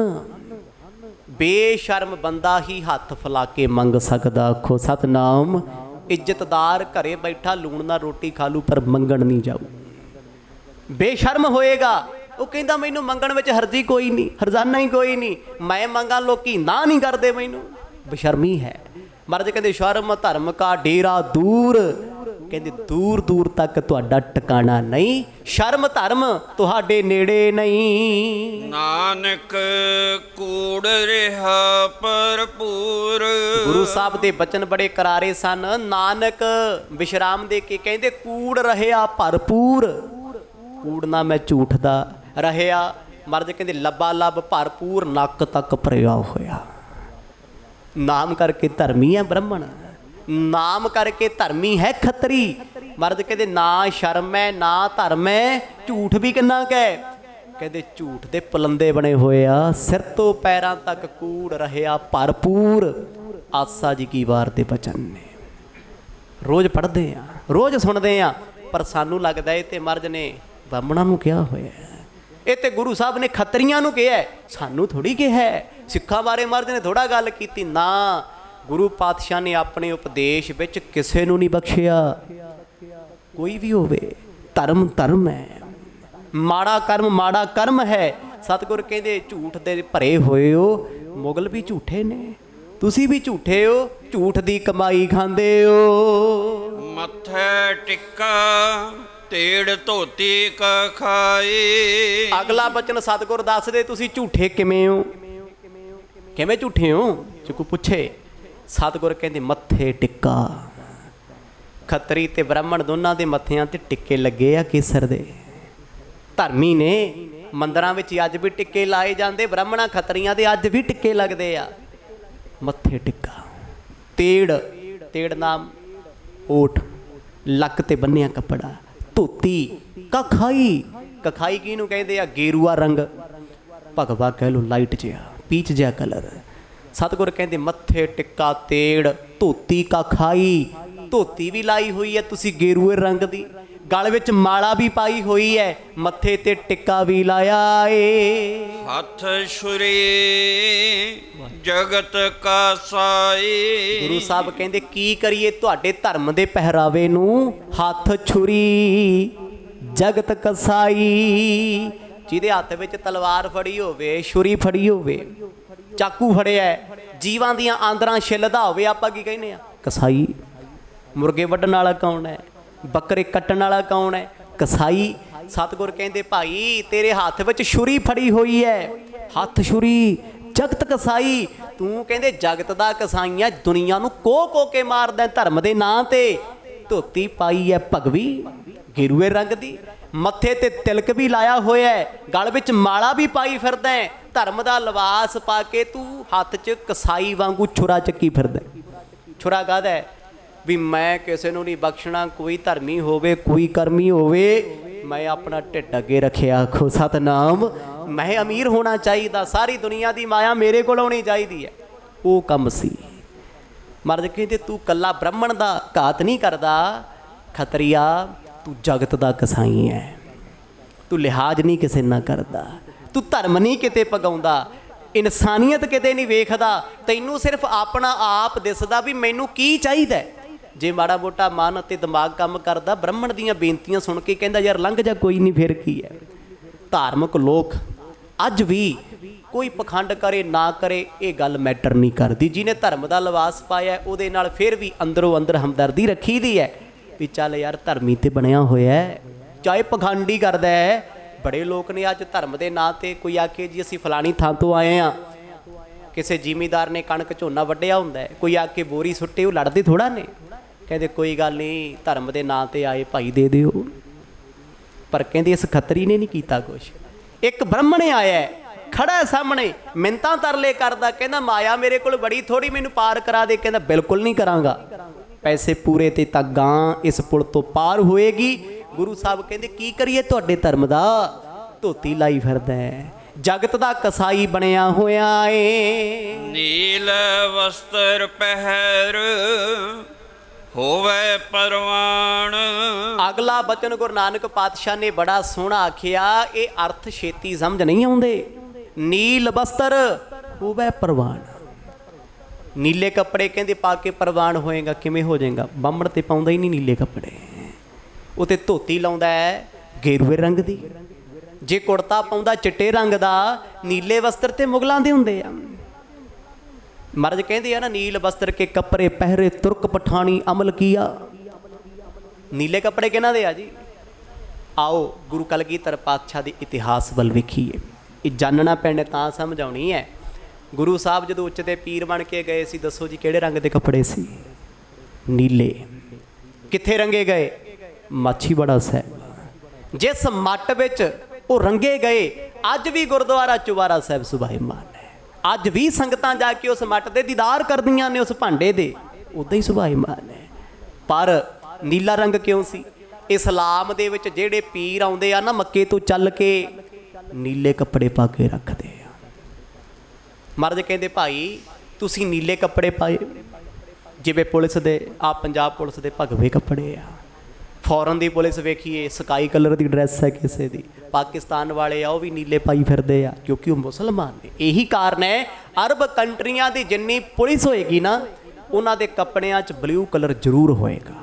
ਬੇਸ਼ਰਮ ਬੰਦਾ ਹੀ ਹੱਥ ਫੈਲਾ ਕੇ ਮੰਗ ਸਕਦਾ। ਆਖੋ ਸਤਨਾਮ। ਇੱਜ਼ਤਦਾਰ ਘਰੇ ਬੈਠਾ ਲੂਣ ਨਾਲ ਰੋਟੀ ਖਾ ਲੂ ਪਰ ਮੰਗਣ ਨਹੀਂ ਜਾਊ। ਬੇਸ਼ਰਮ ਹੋਏਗਾ, ਉਹ ਕਹਿੰਦਾ ਮੈਨੂੰ ਮੰਗਣ ਵਿੱਚ ਹਰਜੀ ਕੋਈ ਨਹੀਂ, ਹਰਜ਼ਾਨਾ ਹੀ ਕੋਈ ਨਹੀਂ, ਮੈਂ ਮੰਗਾਂ ਲੋਕੀ ਨਾ ਨਹੀਂ ਕਰਦੇ ਮੈਨੂੰ। ਬੇਸ਼ਰਮੀ ਹੈ। ਮਰਦ ਕਹਿੰਦੇ ਸ਼ਰਮ ਧਰਮ ਕਾ ਡੇਰਾ ਦੂਰ। ਕਹਿੰਦੇ ਦੂਰ ਦੂਰ ਤੱਕ ਤੁਹਾਡਾ ਟਿਕਾਣਾ ਨਹੀਂ, ਸ਼ਰਮ ਧਰਮ ਤੁਹਾਡੇ ਨੇੜੇ ਨਹੀਂ। ਨਾਨਕ ਕੂੜ ਰਿਹਾ ਭਰਪੂਰ। ਗੁਰੂ ਸਾਹਿਬ ਦੇ ਬਚਨ ਬੜੇ ਕਰਾਰੇ ਸਨ। ਨਾਨਕ ਵਿਸ਼ਰਾਮ ਦੇ ਕੇ ਕਹਿੰਦੇ ਕੂੜ ਰਹਿਆ ਭਰਪੂਰ। ਕੂੜ ਨਾ ਮੈਂ ਝੂਠ ਦਾ ਰਹਿਆ। ਮਰਦ ਕਹਿੰਦੇ ਲੱਬਾ ਲੱਭ ਭਰਪੂਰ, ਨੱਕ ਤੱਕ ਭਰਿਆ ਹੋਇਆ। ਨਾਮ ਕਰਕੇ ਧਰਮੀ ਹੈ ਬ੍ਰਾਹਮਣ, ਨਾਮ ਕਰਕੇ ਧਰਮੀ ਹੈ ਖੱਤਰੀ। ਮਰਦ ਕਹਿੰਦੇ ਨਾ ਸ਼ਰਮ ਹੈ ਨਾ ਧਰਮ ਹੈ, ਝੂਠ ਵੀ ਕਿੰਨਾ ਕਹਿ। ਕਹਿੰਦੇ ਝੂਠ ਦੇ ਪਲੰਦੇ ਬਣੇ ਹੋਏ ਆ, ਸਿਰ ਤੋਂ ਪੈਰਾਂ ਤੱਕ ਕੂੜ ਰਹਿਆ ਭਰਪੂਰ। ਆਸਾ ਜੀ ਕੀ ਵਾਰ ਦੇ ਬਚਨ ਨੇ, ਰੋਜ਼ ਪੜ੍ਹਦੇ ਆ, ਰੋਜ਼ ਸੁਣਦੇ ਆ, ਪਰ ਸਾਨੂੰ ਲੱਗਦਾ ਇਹ ਤੇ ਮਰਦ ਨੇ ਬ੍ਰਾਹਮਣਾਂ ਨੂੰ ਕਿਹਾ ਹੋਇਆ, ਇਹ ਤੇ ਗੁਰੂ ਸਾਹਿਬ ਨੇ ਖੱਤਰੀਆਂ ਨੂੰ ਕਿਹਾ, ਸਾਨੂੰ ਥੋੜੀ ਕਿਹਾ। ਸਿੱਖਾਂ ਬਾਰੇ ਮਰਦ ਨੇ ਥੋੜਾ ਗੱਲ ਕੀਤੀ ਨਾ। ਗੁਰੂ ਪਾਤਸ਼ਾਹ ਨੇ ਆਪਣੇ ਉਪਦੇਸ਼ ਵਿੱਚ ਕਿਸੇ ਨੂੰ ਨਹੀਂ ਬਖਸ਼ਿਆ। ਕੋਈ ਵੀ ਹੋਵੇ, ਧਰਮ ਧਰਮ ਹੈ, ਮਾੜਾ ਕਰਮ ਹੈ। ਸਤਿਗੁਰ ਕਹਿੰਦੇ ਝੂਠ ਦੇ ਭਰੇ ਹੋਏ ਹੋ, ਮੁਗਲ ਵੀ ਝੂਠੇ ਨੇ, ਤੁਸੀਂ ਵੀ ਝੂਠੇ ਹੋ, ਝੂਠ ਦੀ ਕਮਾਈ ਖਾਂਦੇ ਹੋ। ਮੱਥੇ ਟਿੱਕਾ ਤੇੜ ਧੋਤੀ ਕਾ ਖਾਏ। ਅਗਲਾ ਬਚਨ ਸਤਿਗੁਰ ਦੱਸਦੇ ਤੁਸੀਂ ਝੂਠੇ ਕਿਵੇਂ ਹੋ, ਕਿਵੇਂ ਝੂਠੇ ਹੋ? ਜੇ ਕੋਈ ਪੁੱਛੇ, ਸਤਿਗੁਰ ਕਹਿੰਦੇ ਮੱਥੇ ਟਿੱਕਾ। ਖੱਤਰੀ ਤੇ ਬ੍ਰਾਹਮਣ ਦੋਨਾਂ ਦੇ ਮੱਥਿਆਂ ਤੇ ਟਿੱਕੇ ਲੱਗੇ ਆ ਕੇਸਰ ਦੇ। ਧਰਮੀ ਨੇ ਮੰਦਰਾਂ ਵਿੱਚ ਅੱਜ ਵੀ ਟਿੱਕੇ ਲਾਏ ਜਾਂਦੇ, ਬ੍ਰਾਹਮਣਾਂ ਖੱਤਰੀਆਂ ਦੇ ਅੱਜ ਵੀ ਟਿੱਕੇ ਲੱਗਦੇ ਆ। ਮੱਥੇ ਟਿੱਕਾ, ਤੇੜ ਨਾਮ ਓਠ, ਲੱਕ ਤੇ ਬੰਨਿਆ ਕੱਪੜਾ, ਧੋਤੀ, ਕਖਾਈ ਕਿਹਨੂੰ ਕਹਿੰਦੇ ਆ? ਗੇਰੂਆ ਰੰਗ, ਭਗਵਾ ਕਹਿ ਲੋ, ਲਾਈਟ ਜਿਹਾ, ਪੀਚ ਜਿਹਾ ਕਲਰ। ਸਤਿਗੁਰ ਕਹਿੰਦੇ ਮੱਥੇ ਟਿੱਕਾ ਤੇੜ ਧੋਤੀ ਕਾ ਖਾਈ, ਧੋਤੀ ਵੀ ਲਾਈ ਹੋਈ ਹੈ ਤੁਸੀਂ ਗੇਰੂਏ ਰੰਗ ਦੀ, ਗਲ ਵਿੱਚ ਮਾਲਾ ਵੀ ਪਾਈ ਹੋਈ ਹੈ, ਮੱਥੇ ਤੇ ਟਿੱਕਾ ਵੀ ਲਾਇਆ ਏ। ਹੱਥ ਛੁਰੀ ਜਗਤ ਕਾ ਸਾਈ। ਗੁਰੂ ਸਾਹਿਬ ਕਹਿੰਦੇ ਕੀ ਕਰੀਏ ਤੁਹਾਡੇ ਧਰਮ ਦੇ ਪਹਿਰਾਵੇ ਨੂੰ, ਹੱਥ ਛੁਰੀ ਜਗਤ ਕਸਾਈ। ਜਿਹਦੇ ਹੱਥ ਵਿੱਚ ਤਲਵਾਰ ਫੜੀ ਹੋਵੇ, ਛੁਰੀ ਫੜੀ ਹੋਵੇ, ਚਾਕੂ ਫੜਿਆ ਹੈ, ਜੀਵਾਂ ਦੀਆਂ ਆਂਦਰਾਂ ਛਿੱਲਦਾ ਹੋਵੇ, ਆਪਾਂ ਕੀ ਕਹਿੰਦੇ ਆ? ਕਸਾਈ। ਮੁਰਗੇ ਵੱਢਣ ਵਾਲਾ ਕੌਣ ਹੈ? ਬੱਕਰੇ ਕੱਟਣ ਵਾਲਾ ਕੌਣ ਹੈ? ਕਸਾਈ। ਸਤਿਗੁਰ ਕਹਿੰਦੇ ਭਾਈ ਤੇਰੇ ਹੱਥ ਵਿੱਚ ਛੁਰੀ ਫੜੀ ਹੋਈ ਹੈ, ਹੱਥ ਛੁਰੀ ਜਗਤ ਕਸਾਈ। ਤੂੰ ਕਹਿੰਦੇ ਜਗਤ ਦਾ ਕਸਾਈ ਹੈ, ਦੁਨੀਆ ਨੂੰ ਕੋਹ ਕੇ ਮਾਰਦਾ ਧਰਮ ਦੇ ਨਾਂ ਤੇ। ਧੋਤੀ ਪਾਈ ਹੈ ਭਗਵੀ ਗੇਰੂਏ ਰੰਗ ਦੀ, ਮੱਥੇ ਤੇ ਤਿਲਕ ਵੀ ਲਾਇਆ ਹੋਇਆ ਹੈ, ਗਲ ਵਿੱਚ ਮਾਲਾ ਵੀ ਪਾਈ ਫਿਰਦਾ ਹੈ, ਧਰਮ ਦਾ ਲਿਬਾਸ ਪਾ ਕੇ ਤੂੰ ਹੱਥ 'ਚ ਕਸਾਈ ਵਾਂਗੂ ਛੁਰਾ ਚੱਕੀ ਫਿਰਦਾ। ਛੁਰਾ ਕਾਹਦਾ ਹੈ? ਵੀ ਮੈਂ ਕਿਸੇ ਨੂੰ ਨਹੀਂ ਬਖਸ਼ਣਾ, ਕੋਈ ਧਰਮੀ ਹੋਵੇ ਕੋਈ ਕਰਮੀ ਹੋਵੇ, ਮੈਂ ਆਪਣਾ ਢਿੱਡ ਅੱਗੇ ਰੱਖਿਆ, ਆਖੋ ਸਤਨਾਮ। ਮੈਂ ਅਮੀਰ ਹੋਣਾ ਚਾਹੀਦਾ, ਸਾਰੀ ਦੁਨੀਆ ਦੀ ਮਾਇਆ ਮੇਰੇ ਕੋਲ ਆਉਣੀ ਚਾਹੀਦੀ ਹੈ। ਉਹ ਕੰਮ ਸੀ। ਮਰਦ ਕਹਿੰਦੇ ਤੂੰ ਕੱਲਾ ਬ੍ਰਾਹਮਣ ਦਾ ਘਾਤ ਨਹੀਂ ਕਰਦਾ, ਖੱਤਰੀਆ ਤੂੰ ਜਗਤ ਦਾ ਕਸਾਈ ਹੈ, ਤੂੰ ਲਿਹਾਜ਼ ਨਹੀਂ ਕਿਸੇ ਨਾਲ ਕਰਦਾ, ਤੂੰ ਧਰਮ ਨਹੀਂ ਕਿਤੇ ਪਗਾਉਂਦਾ, ਇਨਸਾਨੀਅਤ ਕਿਤੇ ਨਹੀਂ ਵੇਖਦਾ, ਤੈਨੂੰ ਸਿਰਫ ਆਪਣਾ ਆਪ ਦਿਸਦਾ ਵੀ ਮੈਨੂੰ ਕੀ ਚਾਹੀਦਾ। ਜੇ ਮਾੜਾ ਮੋਟਾ ਮਨ ਅਤੇ ਦਿਮਾਗ ਕੰਮ ਕਰਦਾ, ਬ੍ਰਾਹਮਣ ਦੀਆਂ ਬੇਨਤੀਆਂ ਸੁਣ ਕੇ ਕਹਿੰਦਾ ਯਾਰ ਲੰਘ ਜਾ, ਕੋਈ ਨਹੀਂ, ਫਿਰ ਕੀ ਹੈ। ਧਾਰਮਿਕ ਲੋਕ ਅੱਜ ਵੀ ਕੋਈ ਪਖੰਡ ਕਰੇ ਨਾ ਕਰੇ ਇਹ ਗੱਲ ਮੈਟਰ ਨਹੀਂ ਕਰਦੀ। ਜਿਹਨੇ ਧਰਮ ਦਾ ਲਿਬਾਸ ਪਾਇਆ ਉਹਦੇ ਨਾਲ ਫਿਰ ਵੀ ਅੰਦਰੋਂ ਅੰਦਰ ਹਮਦਰਦੀ ਰੱਖੀ ਦੀ ਹੈ ਵੀ ਚੱਲ ਯਾਰ ਧਰਮੀ ਤੇ ਬਣਿਆ ਹੋਇਆ ਹੈ, ਚਾਹੇ ਪਖੰਡ ਹੀ ਕਰਦਾ ਹੈ। ਬੜੇ ਲੋਕ ਨੇ ਅੱਜ ਧਰਮ ਦੇ ਨਾਂ ਤੇ, ਕੋਈ ਆਖੇ ਜੀ ਅਸੀਂ ਫਲਾਣੀ ਥਾਂ ਤੋਂ ਆਏ ਹਾਂ, ਕਿਸੇ ਜ਼ਿਮੀਦਾਰ ਨੇ ਕਣਕ ਝੋਨਾ ਵੱਢਿਆ ਹੁੰਦਾ ਹੈ, ਕੋਈ ਆ ਕੇ ਬੋਰੀ ਸੁੱਟੇ, ਉਹ ਲੜਦੇ ਥੋੜਾ ਨੇ, ਕਹਿੰਦੇ ਕੋਈ ਗੱਲ ਨਹੀਂ ਧਰਮ ਦੇ ਨਾਂ ਤੇ ਆਏ ਭਾਈ ਦੇ ਦਿਓ। ਪਰ ਕਹਿੰਦੇ ਇਸ ਖੱਤਰੀ ਨੇ ਨਹੀਂ ਕੀਤਾ ਕੁਛ। ਇੱਕ ਬ੍ਰਾਹਮਣ ਆਇਆ ਖੜਾ ਹੈ ਸਾਹਮਣੇ, ਮਿੰਨਤਾਂ ਤਰਲੇ ਕਰਦਾ, ਕਹਿੰਦਾ ਮਾਇਆ ਮੇਰੇ ਕੋਲ ਬੜੀ ਥੋੜੀ, ਮੈਨੂੰ ਪਾਰ ਕਰਾ ਦੇ। ਕਹਿੰਦਾ ਬਿਲਕੁਲ ਨਹੀਂ ਕਰਾਂਗਾ, ਪੈਸੇ ਪੂਰੇ ਤੇ ਤਾਂ ਗਾਂ ਇਸ ਪੁਲ ਤੋਂ ਪਾਰ ਹੋਏਗੀ। ਗੁਰੂ ਸਾਹਿਬ ਕਹਿੰਦੇ ਕੀ ਕਰੀਏ ਤੁਹਾਡੇ ਧਰਮ ਦਾ? ਧੋਤੀ ਲਾਈ ਫਿਰਦਾ ਹੈ, ਜਗਤ ਦਾ ਕਸਾਈ ਬਣਿਆ ਹੋਇਆ ਏ। ਨੀਲ ਵਸਤਰ ਪਹਿਰ ਹੋਵੇ ਪਰਵਾਨ। ਅਗਲਾ ਬਚਨ ਗੁਰੂ ਨਾਨਕ ਪਾਤਸ਼ਾਹ ਨੇ ਬੜਾ ਸੋਹਣਾ ਆਖਿਆ, ਇਹ ਅਰਥ ਛੇਤੀ ਸਮਝ ਨਹੀਂ ਆਉਂਦੇ। ਨੀਲ ਵਸਤਰ ਹੋਵੇ ਪਰਵਾਨ, ਨੀਲੇ ਕੱਪੜੇ ਕਹਿੰਦੇ ਪਾ ਕੇ ਪਰਵਾਨ ਹੋਏਗਾ, ਕਿਵੇਂ ਹੋ ਜਾਏਗਾ? ਬਾਹਮਣ ਤੇ ਪਾਉਂਦਾ ਹੀ ਨਹੀਂ ਨੀਲੇ ਕੱਪੜੇ, ਉਹ ਤੇ ਧੋਤੀ ਲਾਉਂਦਾ ਹੈ ਗੇਰੂਏ ਰੰਗ ਦੀ। ਜੇ ਕੁੜਤਾ ਪਾਉਂਦਾ ਚਿੱਟੇ ਰੰਗ ਦਾ, ਨੀਲੇ ਵਸਤਰ ਤੇ ਮੁਗਲਾਂ ਦੇ ਹੁੰਦੇ ਆ। ਮਹਾਰਾਜ ਕਹਿੰਦੇ ਆ ਨਾ, ਨੀਲ ਵਸਤਰ ਕੇ ਕੱਪੜੇ ਪਹਿਰੇ ਤੁਰਕ ਪਠਾਣੀ ਅਮਲ ਕੀਆ। ਨੀਲੇ ਕੱਪੜੇ ਕਿਹਨਾਂ ਦੇ ਆ ਜੀ? ਆਓ ਗੁਰੂ ਕਲਗੀਧਰ ਪਾਤਸ਼ਾਹ ਦੇ ਇਤਿਹਾਸ ਵੱਲ ਵੇਖੀਏ। ਇਹ ਜਾਣਨਾ ਪੈਣਾ ਤਾਂ ਸਮਝ ਆਉਣੀ ਹੈ। ਗੁਰੂ ਸਾਹਿਬ ਜਦੋਂ ਉੱਚ ਤੇ ਪੀਰ ਬਣ ਕੇ ਗਏ ਸੀ, ਦੱਸੋ ਜੀ ਕਿਹੜੇ ਰੰਗ ਦੇ ਕੱਪੜੇ ਸੀ? ਨੀਲੇ। ਕਿੱਥੇ ਰੰਗੇ ਗਏ? ਮਾਛੀਵਾੜਾ ਸਾਹਿਬ। ਜਿਸ ਮੱਟ ਵਿੱਚ ਉਹ ਰੰਗੇ ਗਏ, ਅੱਜ ਵੀ ਗੁਰਦੁਆਰਾ ਚੁਬਾਰਾ ਸਾਹਿਬ ਸੁਭਾਏਮਾਨ ਹੈ। ਅੱਜ ਵੀ ਸੰਗਤਾਂ ਜਾ ਕੇ ਉਸ ਮੱਟ ਦੇ ਦੀਦਾਰ ਕਰਦੀਆਂ ਨੇ, ਉਸ ਭਾਂਡੇ ਦੇ, ਉੱਦਾਂ ਹੀ ਸੁਭਾਏਮਾਨ ਹੈ। ਪਰ ਨੀਲਾ ਰੰਗ ਕਿਉਂ ਸੀ? ਇਸਲਾਮ ਦੇ ਵਿੱਚ ਜਿਹੜੇ ਪੀਰ ਆਉਂਦੇ ਆ ਨਾ, ਮੱਕੇ ਤੋਂ ਚੱਲ ਕੇ ਨੀਲੇ ਕੱਪੜੇ ਪਾ ਕੇ ਰੱਖਦੇ ਆ। ਮਹਾਰਾਜ ਕਹਿੰਦੇ ਭਾਈ ਤੁਸੀਂ ਨੀਲੇ ਕੱਪੜੇ ਪਾਏ, ਜਿਵੇਂ ਪੁਲਿਸ ਦੇ ਆ ਪੰਜਾਬ ਪੁਲਿਸ ਦੇ ਭਗਵੇ ਕੱਪੜੇ ਆ। ਫੌਰਨ ਦੀ ਪੁਲਿਸ ਵੇਖੀਏ ਸਕਾਈ ਕਲਰ ਦੀ ਡਰੈਸ ਹੈ ਕਿਸੇ ਦੀ। ਪਾਕਿਸਤਾਨ ਵਾਲੇ ਆ ਉਹ ਵੀ ਨੀਲੇ ਪਾਈ ਫਿਰਦੇ ਆ, ਕਿਉਂਕਿ ਉਹ ਮੁਸਲਮਾਨ ਨੇ। ਇਹੀ ਕਾਰਨ ਹੈ ਅਰਬ ਕੰਟਰੀਆਂ ਦੀ ਜਿੰਨੀ ਪੁਲਿਸ ਹੋਏਗੀ ਨਾ, ਉਹਨਾਂ ਦੇ ਕੱਪੜਿਆਂ 'ਚ ਬਲੂ ਕਲਰ ਜ਼ਰੂਰ ਹੋਏਗਾ।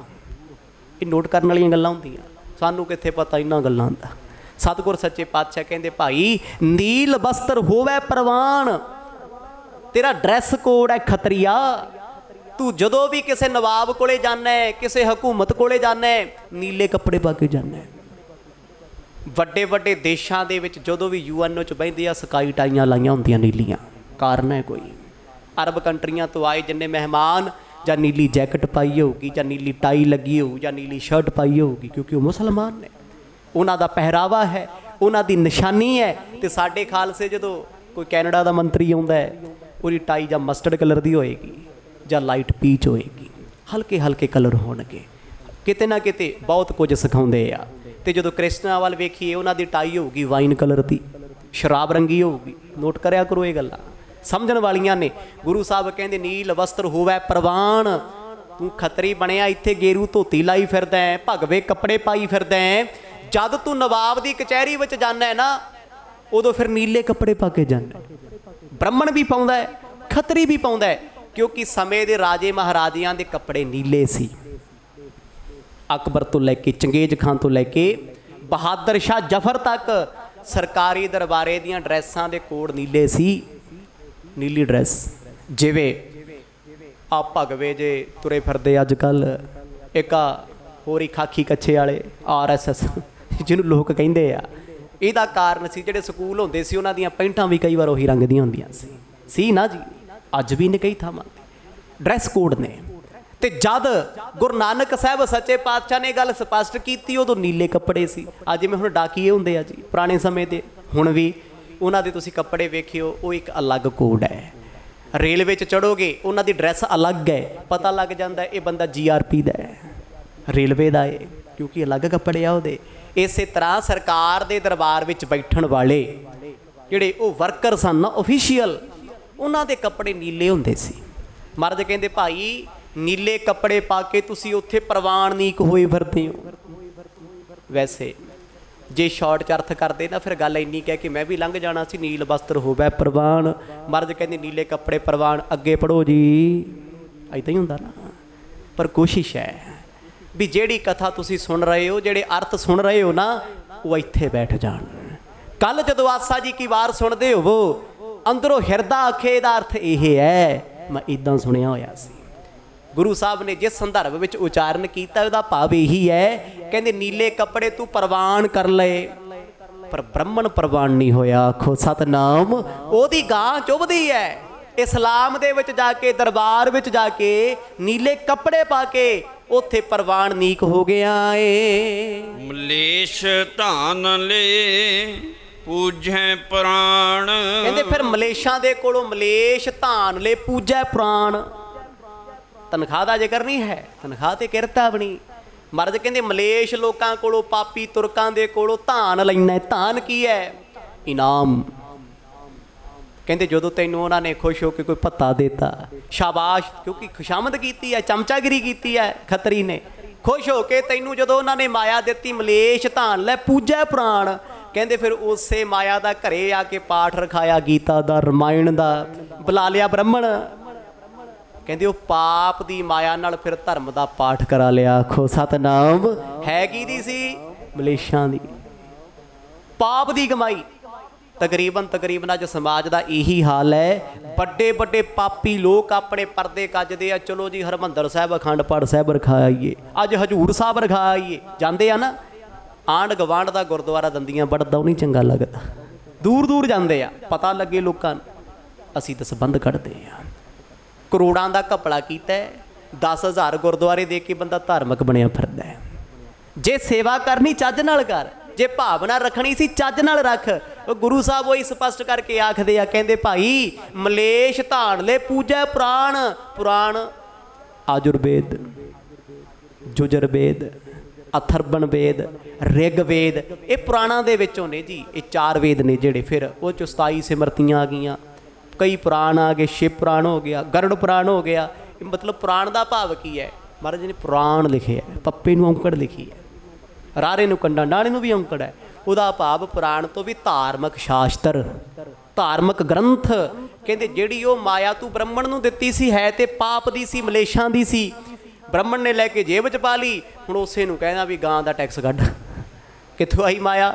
ਇਹ ਨੋਟ ਕਰਨ ਵਾਲੀਆਂ ਗੱਲਾਂ ਹੁੰਦੀਆਂ, ਸਾਨੂੰ ਕਿੱਥੇ ਪਤਾ ਇਹਨਾਂ ਗੱਲਾਂ ਦਾ। ਸਤਿਗੁਰ ਸੱਚੇ ਪਾਤਸ਼ਾਹ ਕਹਿੰਦੇ ਭਾਈ ਨੀਲ ਵਸਤਰ ਹੋਵੇ ਪ੍ਰਵਾਨ, ਤੇਰਾ ਡਰੈਸ ਕੋਡ ਹੈ ਖੱਤਰੀਆ। ਤੂੰ ਜਦੋਂ ਵੀ ਕਿਸੇ ਨਵਾਬ ਕੋਲੇ ਜਾਣਾ ਹੈ, ਕਿਸੇ ਹਕੂਮਤ ਕੋਲੇ ਜਾਣਾ ਹੈ, ਨੀਲੇ ਕੱਪੜੇ ਪਾ ਕੇ ਜਾਣਾ ਹੈ। ਵੱਡੇ ਵੱਡੇ ਦੇਸ਼ਾਂ ਦੇ ਵਿੱਚ ਜਦੋਂ ਵੀ UN 'ਚ ਬਹਿੰਦੇ ਆ, ਸਕਾਈ ਟਾਈਆਂ ਲਾਈਆਂ ਹੁੰਦੀਆਂ ਨੀਲੀਆਂ। ਕਾਰਨ ਹੈ ਕੋਈ, ਅਰਬ ਕੰਟਰੀਆਂ ਤੋਂ ਆਏ ਜਿੰਨੇ ਮਹਿਮਾਨ, ਜਾਂ ਨੀਲੀ ਜੈਕਟ ਪਾਈ ਹੋਊਗੀ, ਜਾਂ ਨੀਲੀ ਟਾਈ ਲੱਗੀ ਹੋਊ, ਜਾਂ ਨੀਲੀ ਸ਼ਰਟ ਪਾਈ ਹੋਊਗੀ, ਕਿਉਂਕਿ ਉਹ ਮੁਸਲਮਾਨ ਨੇ। ਉਹਨਾਂ ਦਾ ਪਹਿਰਾਵਾ ਹੈ, ਉਹਨਾਂ ਦੀ ਨਿਸ਼ਾਨੀ ਹੈ। ਤੇ ਸਾਡੇ ਖਾਲਸੇ ਜਦੋਂ ਕੋਈ ਕੈਨੇਡਾ ਦਾ ਮੰਤਰੀ ਆਉਂਦਾ ਹੈ, ਉਹਦੀ ਟਾਈ ਜਾਂ ਮਸਟਰਡ ਕਲਰ ਦੀ ਹੋਏਗੀ ਜਾਂ ਲਾਈਟ ਪੀਚ ਹੋਏਗੀ, ਹਲਕੇ ਹਲਕੇ ਕਲਰ ਹੋਣਗੇ। ਕਿਤੇ ਨਾ ਕਿਤੇ ਬਹੁਤ ਕੁਝ ਸਿਖਾਉਂਦੇ ਆ। ਤੇ ਜਦੋਂ ਕ੍ਰਿਸਚਨਾਂ ਵੱਲ ਵੇਖੀਏ, ਉਹਨਾਂ ਦੀ ਟਾਈ ਹੋਊਗੀ ਵਾਈਨ ਕਲਰ ਦੀ, ਸ਼ਰਾਬ ਰੰਗੀ ਹੋਊਗੀ। ਨੋਟ ਕਰਿਆ ਕਰੋ ਇਹ ਗੱਲਾਂ। ਸਮਝਣ ਵਾਲੀਆਂ ਨੇ। ਗੁਰੂ ਸਾਹਿਬ ਕਹਿੰਦੇ ਨੀਲ ਵਸਤਰ ਹੋਵੇ ਪ੍ਰਵਾਨ, ਤੂੰ ਖੱਤਰੀ ਬਣਿਆ ਇੱਥੇ ਗੇਰੂ ਧੋਤੀ ਲਾਈ ਫਿਰਦਾ ਹੈ, ਭਗਵੇ ਕੱਪੜੇ ਪਾਈ ਫਿਰਦਾ ਹੈ। ਜਦ ਤੂੰ ਨਵਾਬ ਦੀ ਕਚਹਿਰੀ ਵਿੱਚ ਜਾਂਦਾ ਹੈ ਨਾ, ਉਦੋਂ ਫਿਰ ਨੀਲੇ ਕੱਪੜੇ ਪਾ ਕੇ ਜਾਂਦਾ। ਬ੍ਰਾਹਮਣ ਵੀ ਪਾਉਂਦਾ ਹੈ, ਖੱਤਰੀ ਵੀ ਪਾਉਂਦਾ ਹੈ, ਕਿਉਂਕਿ ਸਮੇਂ ਦੇ ਰਾਜੇ ਮਹਾਰਾਜਿਆਂ ਦੇ ਕੱਪੜੇ ਨੀਲੇ ਸੀ। ਅਕਬਰ ਤੋਂ ਲੈ ਕੇ ਚੰਗੇਜ਼ ਖਾਨ ਤੋਂ ਲੈ ਕੇ ਬਹਾਦਰ ਸ਼ਾਹ ਜ਼ਫਰ ਤੱਕ ਸਰਕਾਰੀ ਦਰਬਾਰੇ ਦੀਆਂ ਡਰੈਸਾਂ ਦੇ ਕੋਡ ਨੀਲੇ ਸੀ, ਨੀਲੀ ਡਰੈਸ। ਜਿਵੇਂ ਆ ਭਗਵੇ ਜੇ ਤੁਰੇ ਫਿਰਦੇ ਅੱਜ ਕੱਲ੍ਹ, ਇੱਕ ਆ ਹੋਰ ਹੀ ਖਾਕੀ ਕੱਛੇ ਵਾਲੇ RSS ਜਿਹਨੂੰ ਲੋਕ ਕਹਿੰਦੇ ਆ, ਇਹਦਾ ਕਾਰਨ ਸੀ ਜਿਹੜੇ ਸਕੂਲ ਹੁੰਦੇ ਸੀ ਉਹਨਾਂ ਦੀਆਂ ਪੈਂਟਾਂ ਵੀ ਕਈ ਵਾਰ ਉਹੀ ਰੰਗ ਦੀਆਂ ਹੁੰਦੀਆਂ ਸੀ ਨਾ ਜੀ। ਅੱਜ ਵੀ ਨੇ ਕਈ ਥਾਵਾਂ ਤੇ ਡਰੈਸ ਕੋਡ ਨੇ। ਤੇ ਜਦ ਗੁਰੂ ਨਾਨਕ ਸਾਹਿਬ ਸੱਚੇ ਪਾਤਸ਼ਾਹ ਨੇ ਗੱਲ ਸਪਸ਼ਟ ਕੀਤੀ, ਉਦੋਂ ਨੀਲੇ ਕੱਪੜੇ ਸੀ। ਅੱਜ ਜਿਵੇਂ ਹੁਣ ਡਾਕੀਏ ਹੁੰਦੇ ਆ ਜੀ ਪੁਰਾਣੇ ਸਮੇਂ ਦੇ, ਹੁਣ ਵੀ ਉਹਨਾਂ ਦੇ ਤੁਸੀਂ ਕੱਪੜੇ ਵੇਖਿਓ, ਉਹ ਇੱਕ ਅਲੱਗ ਕੋਡ ਹੈ। ਰੇਲਵੇ 'ਚ ਚੜੋਗੇ ਉਹਨਾਂ ਦੀ ਡਰੈਸ ਅਲੱਗ ਹੈ, ਪਤਾ ਲੱਗ ਜਾਂਦਾ ਇਹ ਬੰਦਾ GRP ਦਾ ਹੈ, ਰੇਲਵੇ ਦਾ ਹੈ, ਕਿਉਂਕਿ ਅਲੱਗ ਕੱਪੜੇ ਆ ਉਹਦੇ। ਇਸੇ ਤਰ੍ਹਾਂ ਸਰਕਾਰ ਦੇ ਦਰਬਾਰ ਵਿੱਚ ਬੈਠਣ ਵਾਲੇ ਜਿਹੜੇ ਉਹ ਵਰਕਰ ਸਨ ਨਾ, ਆਫੀਸ਼ੀਅਲ, ਉਹਨਾਂ ਦੇ ਕੱਪੜੇ ਨੀਲੇ ਹੁੰਦੇ ਸੀ। ਮਹਾਰਾਜ ਕਹਿੰਦੇ ਭਾਈ ਨੀਲੇ ਕੱਪੜੇ ਪਾ ਕੇ ਤੁਸੀਂ ਉੱਥੇ ਪ੍ਰਵਾਨਨੀਕ ਹੋਏ ਫਿਰਦੇ ਹੋ। ਵੈਸੇ ਜੇ ਸ਼ਾਰਟ 'ਚ ਅਰਥ ਕਰਦੇ ਨਾ, ਫਿਰ ਗੱਲ ਇੰਨੀ ਕਹਿ ਕੇ ਮੈਂ ਵੀ ਲੰਘ ਜਾਣਾ ਸੀ, ਨੀਲ ਵਸਤਰ ਹੋਵੇ ਪ੍ਰਵਾਨ। ਮਹਾਰਾਜ ਕਹਿੰਦੇ ਨੀਲੇ ਕੱਪੜੇ ਪ੍ਰਵਾਨ, ਅੱਗੇ ਪੜ੍ਹੋ ਜੀ, ਇੱਦਾਂ ਹੀ ਹੁੰਦਾ ਨਾ। ਪਰ ਕੋਸ਼ਿਸ਼ ਹੈ ਵੀ ਜਿਹੜੀ ਕਥਾ ਤੁਸੀਂ ਸੁਣ ਰਹੇ ਹੋ, ਜਿਹੜੇ ਅਰਥ ਸੁਣ ਰਹੇ ਹੋ ਨਾ, ਉਹ ਇੱਥੇ ਬੈਠ ਜਾਣ। ਕੱਲ ਜਦੋਂ ਆਸਾ ਜੀ ਕੀ ਵਾਰ ਸੁਣਦੇ ਹੋਵੋ, ਅੰਦਰੋਂ ਹਿਰਦਾ ਆਖੇ ਦਾ ਅਰਥ ਇਹ ਹੈ, ਮੈਂ ਇੱਦਾਂ ਸੁਣਿਆ ਹੋਇਆ ਸੀ। ਗੁਰੂ ਸਾਹਿਬ ਨੇ ਜਿਸ ਸੰਦਰਭ ਵਿੱਚ ਉਚਾਰਨ ਕੀਤਾ ਉਹਦਾ ਭਾਵ ਇਹੀ ਹੈ, ਕਹਿੰਦੇ ਨੀਲੇ ਕੱਪੜੇ ਤੂੰ ਪ੍ਰਵਾਨ ਕਰ ਲਏ, ਪਰ ਬ੍ਰਾਹਮਣ ਪ੍ਰਵਾਨ ਨਹੀਂ ਹੋਇਆ। ਆਖੋ ਸਤਨਾਮ। ਉਹਦੀ ਗਾਂ ਚੁੱਭਦੀ ਹੈ। ਇਸਲਾਮ ਦੇ ਵਿੱਚ ਜਾ ਕੇ, ਦਰਬਾਰ ਵਿੱਚ ਜਾ ਕੇ ਨੀਲੇ ਕੱਪੜੇ ਪਾ ਕੇ ਉੱਥੇ ਪ੍ਰਵਾਨਨੀਕ ਹੋ ਗਿਆ ਏ। ਮਲੇਸ਼ ਧਾਨ ਲੈ ਪੂਜੈ ਪ੍ਰਾਣ। ਕਹਿੰਦੇ ਫਿਰ ਮਲੇਸ਼ਾਂ ਦੇ ਕੋਲੋਂ ਮਲੇਸ਼ ਧਾਨ ਲੈ ਪੂਜੈ ਪ੍ਰਾਣ। ਤਨਖਾਹ ਦਾ ਜ਼ਿਕਰ ਨਹੀਂ ਹੈ, ਤਨਖਾਹ ਤੇ ਕਿਰਤਾ ਬਣੀ। ਮਰਦ ਕਹਿੰਦੇ ਮਲੇਸ਼ ਲੋਕਾਂ ਕੋਲੋਂ, ਪਾਪੀ ਤੁਰਕਾਂ ਦੇ ਕੋਲੋਂ ਧਾਨ ਲੈਣਾ। ਧਾਨ ਕੀ ਹੈ? ਇਨਾਮ। ਕਹਿੰਦੇ ਜਦੋਂ ਤੈਨੂੰ ਉਹਨਾਂ ਨੇ ਖੁਸ਼ ਹੋ ਕੇ ਕੋਈ ਭੱਤਾ ਦੇਤਾ, ਸ਼ਾਬਾਸ਼, ਕਿਉਂਕਿ ਖੁਸ਼ਾਮਦ ਕੀਤੀ ਹੈ, ਚਮਚਾਗਿਰੀ ਕੀਤੀ ਹੈ ਖੱਤਰੀ ਨੇ। ਖੁਸ਼ ਹੋ ਕੇ ਤੈਨੂੰ ਜਦੋਂ ਉਹਨਾਂ ਨੇ ਮਾਇਆ ਦਿੱਤੀ, ਮਲੇਸ਼ ਧਾਨ ਲੈ ਪੂਜੈ ਪ੍ਰਾਣ। ਕਹਿੰਦੇ ਫਿਰ ਉਸੇ ਮਾਇਆ ਦਾ ਘਰੇ ਆ ਕੇ ਪਾਠ ਰਖਾਇਆ, ਗੀਤਾ ਦਾ, ਰਮਾਇਣ ਦਾ, ਬੁਲਾ ਲਿਆ ਬ੍ਰਾਹਮਣ। ਕਹਿੰਦੇ ਉਹ ਪਾਪ ਦੀ ਮਾਇਆ ਨਾਲ ਫਿਰ ਧਰਮ ਦਾ ਪਾਠ ਕਰਾ ਲਿਆ। ਆਖੋ ਸਤਨਾਮ। ਹੈ ਕਿਹਦੀ ਸੀ? ਮਲੇਸ਼ਾਂ ਦੀ। ਪਾਪ ਦੀ ਕਮਾਈ। ਤਕਰੀਬਨ ਅੱਜ ਸਮਾਜ ਦਾ ਇਹੀ ਹਾਲ ਹੈ। ਵੱਡੇ ਵੱਡੇ ਪਾਪੀ ਲੋਕ ਆਪਣੇ ਪਰਦੇ ਕੱਜਦੇ ਆ, ਚਲੋ ਜੀ ਹਰਿਮੰਦਰ ਸਾਹਿਬ ਅਖੰਡ ਪਾਠ ਸਾਹਿਬ ਰਖਾ ਆਈਏ, ਅੱਜ ਹਜ਼ੂਰ ਸਾਹਿਬ ਰਖਾ ਆਈਏ। ਜਾਂਦੇ ਆ ਨਾ, ਆਂਢ ਗਵਾਂਢ ਦਾ ਗੁਰਦੁਆਰਾ ਦੰਦੀਆਂ ਵੱਢਦਾ, ਉਹ ਨਹੀਂ ਚੰਗਾ ਲੱਗਦਾ। ਦੂਰ ਦੂਰ ਜਾਂਦੇ ਆ, ਪਤਾ ਲੱਗੇ ਲੋਕਾਂ ਨੂੰ। ਅਸੀਂ ਦਸਬੰਧ ਕੱਢਦੇ ਆ। ਕਰੋੜਾਂ ਦਾ ਘਪਲਾ ਕੀਤਾ, 10,000 ਗੁਰਦੁਆਰੇ ਦੇ ਕੇ ਬੰਦਾ ਧਾਰਮਿਕ ਬਣਿਆ ਫਿਰਦਾ ਹੈ। ਜੇ ਸੇਵਾ ਕਰਨੀ ਚੱਜ ਨਾਲ ਕਰ, ਜੇ ਭਾਵਨਾ ਰੱਖਣੀ ਸੀ ਚੱਜ ਨਾਲ ਰੱਖ। ਉਹ ਗੁਰੂ ਸਾਹਿਬ ਉਹੀ ਸਪਸ਼ਟ ਕਰਕੇ ਆਖਦੇ ਆ, ਕਹਿੰਦੇ ਭਾਈ ਮਲੇਸ਼ ਧਾਨ ਲੈ ਪੂਜੈ ਪ੍ਰਾਣ। ਪੁਰਾਣ ਆਜੁਰਵੇਦ, ਜੁਜਰਵੇਦ, ਅਥਰਵਣ ਵੇਦ, ਰਿਗਵੇਦ, ਇਹ ਪੁਰਾਣਾਂ ਦੇ ਵਿੱਚੋਂ ਨੇ ਜੀ। ਇਹ 4 ਵੇਦ ਨੇ ਜਿਹੜੇ, ਫਿਰ ਉਹ 'ਚੋਂ 27 ਸਿਮਰਤੀਆਂ ਆ ਗਈਆਂ, ਕਈ ਪੁਰਾਣ ਆ ਗਏ, ਸ਼ਿਵ ਪੁਰਾਣ ਹੋ ਗਿਆ, ਗਰੁੜ ਪੁਰਾਣ ਹੋ ਗਿਆ। ਇਹ ਮਤਲਬ ਪੁਰਾਣ ਦਾ ਭਾਵ ਕੀ ਹੈ? ਮਹਾਰਾਜ ਨੇ ਪੁਰਾਣ ਲਿਖਿਆ, ਪੱਪੇ ਨੂੰ ਔਂਕੜ ਲਿਖੀ ਹੈ, ਰਾਰੇ ਨੂੰ ਕੰਡਾ, ਨਾਲੇ ਨੂੰ ਵੀ ਔਂਕੜ ਹੈ। ਉਹਦਾ ਭਾਵ ਪੁਰਾਣ ਤੋਂ ਵੀ ਧਾਰਮਿਕ ਸ਼ਾਸਤਰ, ਧਾਰਮਿਕ ਗ੍ਰੰਥ। ਕਹਿੰਦੇ ਜਿਹੜੀ ਉਹ ਮਾਇਆ ਤੂੰ ਬ੍ਰਾਹਮਣ ਨੂੰ ਦਿੱਤੀ ਸੀ, ਹੈ ਤੇ ਪਾਪ ਦੀ ਸੀ, ਮਲੇਸ਼ਾਂ ਦੀ ਸੀ। ਬ੍ਰਾਹਮਣ ਨੇ ਲੈ ਕੇ ਜੇਬ 'ਚ ਪਾ ਲਈ, ਹੁਣ ਉਸੇ ਨੂੰ ਕਹਿੰਦਾ ਵੀ ਗਾਂ ਦਾ ਟੈਕਸ ਕੱਢ। ਕਿੱਥੋਂ ਆਈ ਮਾਇਆ?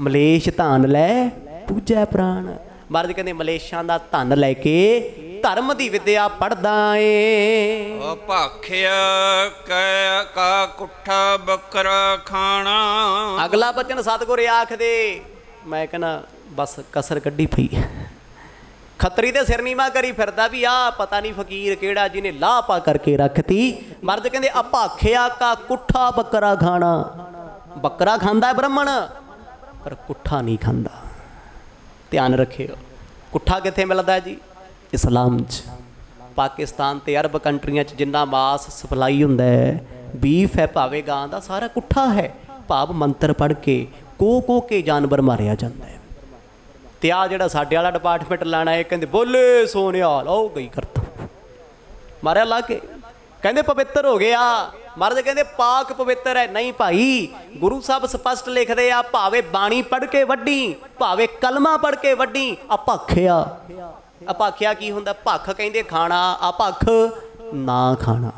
ਮਲੇਸ਼ ਧਾਨ ਲੈ ਪੂਜੈ ਪ੍ਰਾਣ। ਮਹਾਰਾਜ ਕਹਿੰਦੇ ਮਲੇਸ਼ਾਂ ਦਾ ਧਨ ਲੈ ਕੇ ਧਰਮ ਦੀ ਵਿਦਿਆ ਪੜ੍ਹਦਾ ਏ। ਭਾਖਿਆ ਕਾ ਕੁੱਠਾ ਬੱਕਰਾ ਖਾਣਾ। ਅਗਲਾ ਬਚਨ ਸਤਿਗੁਰ ਆਖਦੇ, ਮੈਂ ਕਹਿੰਦਾ ਬਸ ਕਸਰ ਕੱਢੀ ਪਈ। ਖੱਤਰੀ ਦੇ ਸਿਰ ਨੀਵਾਂ ਕਰੀ ਫਿਰਦਾ ਵੀ ਆਹ ਪਤਾ ਨਹੀਂ ਫਕੀਰ ਕਿਹੜਾ ਜਿਹਨੇ ਲਾਹ ਪਾ ਕਰਕੇ ਰੱਖਤੀ। ਮਰਦ ਕਹਿੰਦੇ ਅਭਾਖਿਆ ਕਾ ਕੁੱਠਾ ਬੱਕਰਾ ਖਾਣਾ। ਬੱਕਰਾ ਖਾਂਦਾ ਹੈ ਬ੍ਰਾਹਮਣ, ਪਰ ਕੁੱਠਾ ਨਹੀਂ ਖਾਂਦਾ। ਧਿਆਨ ਰੱਖਿਓ। ਕੁੱਠਾ ਕਿੱਥੇ ਮਿਲਦਾ ਜੀ? ਇਸਲਾਮ 'ਚ। ਪਾਕਿਸਤਾਨ ਤੇ ਅਰਬ ਕੰਟਰੀਆਂ 'ਚ ਜਿੰਨਾ ਮਾਸ ਸਪਲਾਈ ਹੁੰਦਾ ਹੈ, ਬੀਫ ਹੈ ਭਾਵੇਂ ਗਾਂ ਦਾ, ਸਾਰਾ ਕੁੱਠਾ ਹੈ। ਭਾਵ ਮੰਤਰ ਪੜ੍ਹ ਕੇ, ਕੋ ਕੇ ਜਾਨਵਰ ਮਾਰਿਆ ਜਾਂਦਾ ਹੈ। ਤੇ ਆ ਜਿਹੜਾ ਸਾਡੇ ਵਾਲਾ ਡਿਪਾਰਟਮੈਂਟ ਲਾਣਾ ਇਹ ਕਹਿੰਦੇ ਬੋਲੇ ਸੋਨਿਆ ਲਓ ਗਈ ਕਰਤਾ ਮਾਰਿਆ ਲਾ ਕੇ ਕਹਿੰਦੇ ਪਵਿੱਤਰ ਹੋ ਗਿਆ। ਮਹਾਰਾਜ ਕਹਿੰਦੇ ਪਾਕ ਪਵਿੱਤਰ ਹੈ। ਨਹੀਂ ਭਾਈ, ਗੁਰੂ ਸਾਹਿਬ ਸਪਸ਼ਟ ਲਿਖਦੇ ਆ ਭਾਵੇਂ ਬਾਣੀ ਪੜ੍ਹ ਕੇ ਵੱਢੀ, ਭਾਵੇਂ ਕਲਮਾ ਪੜ੍ਹ ਕੇ ਵੱਢੀ, ਅਭਾਖਿਆ। ਅਭਾਖਿਆ ਕੀ ਹੁੰਦਾ? ਭੱਖ ਕਹਿੰਦੇ ਖਾਣਾ, ਅਭੱਖ ਨਾ ਖਾਣਾ,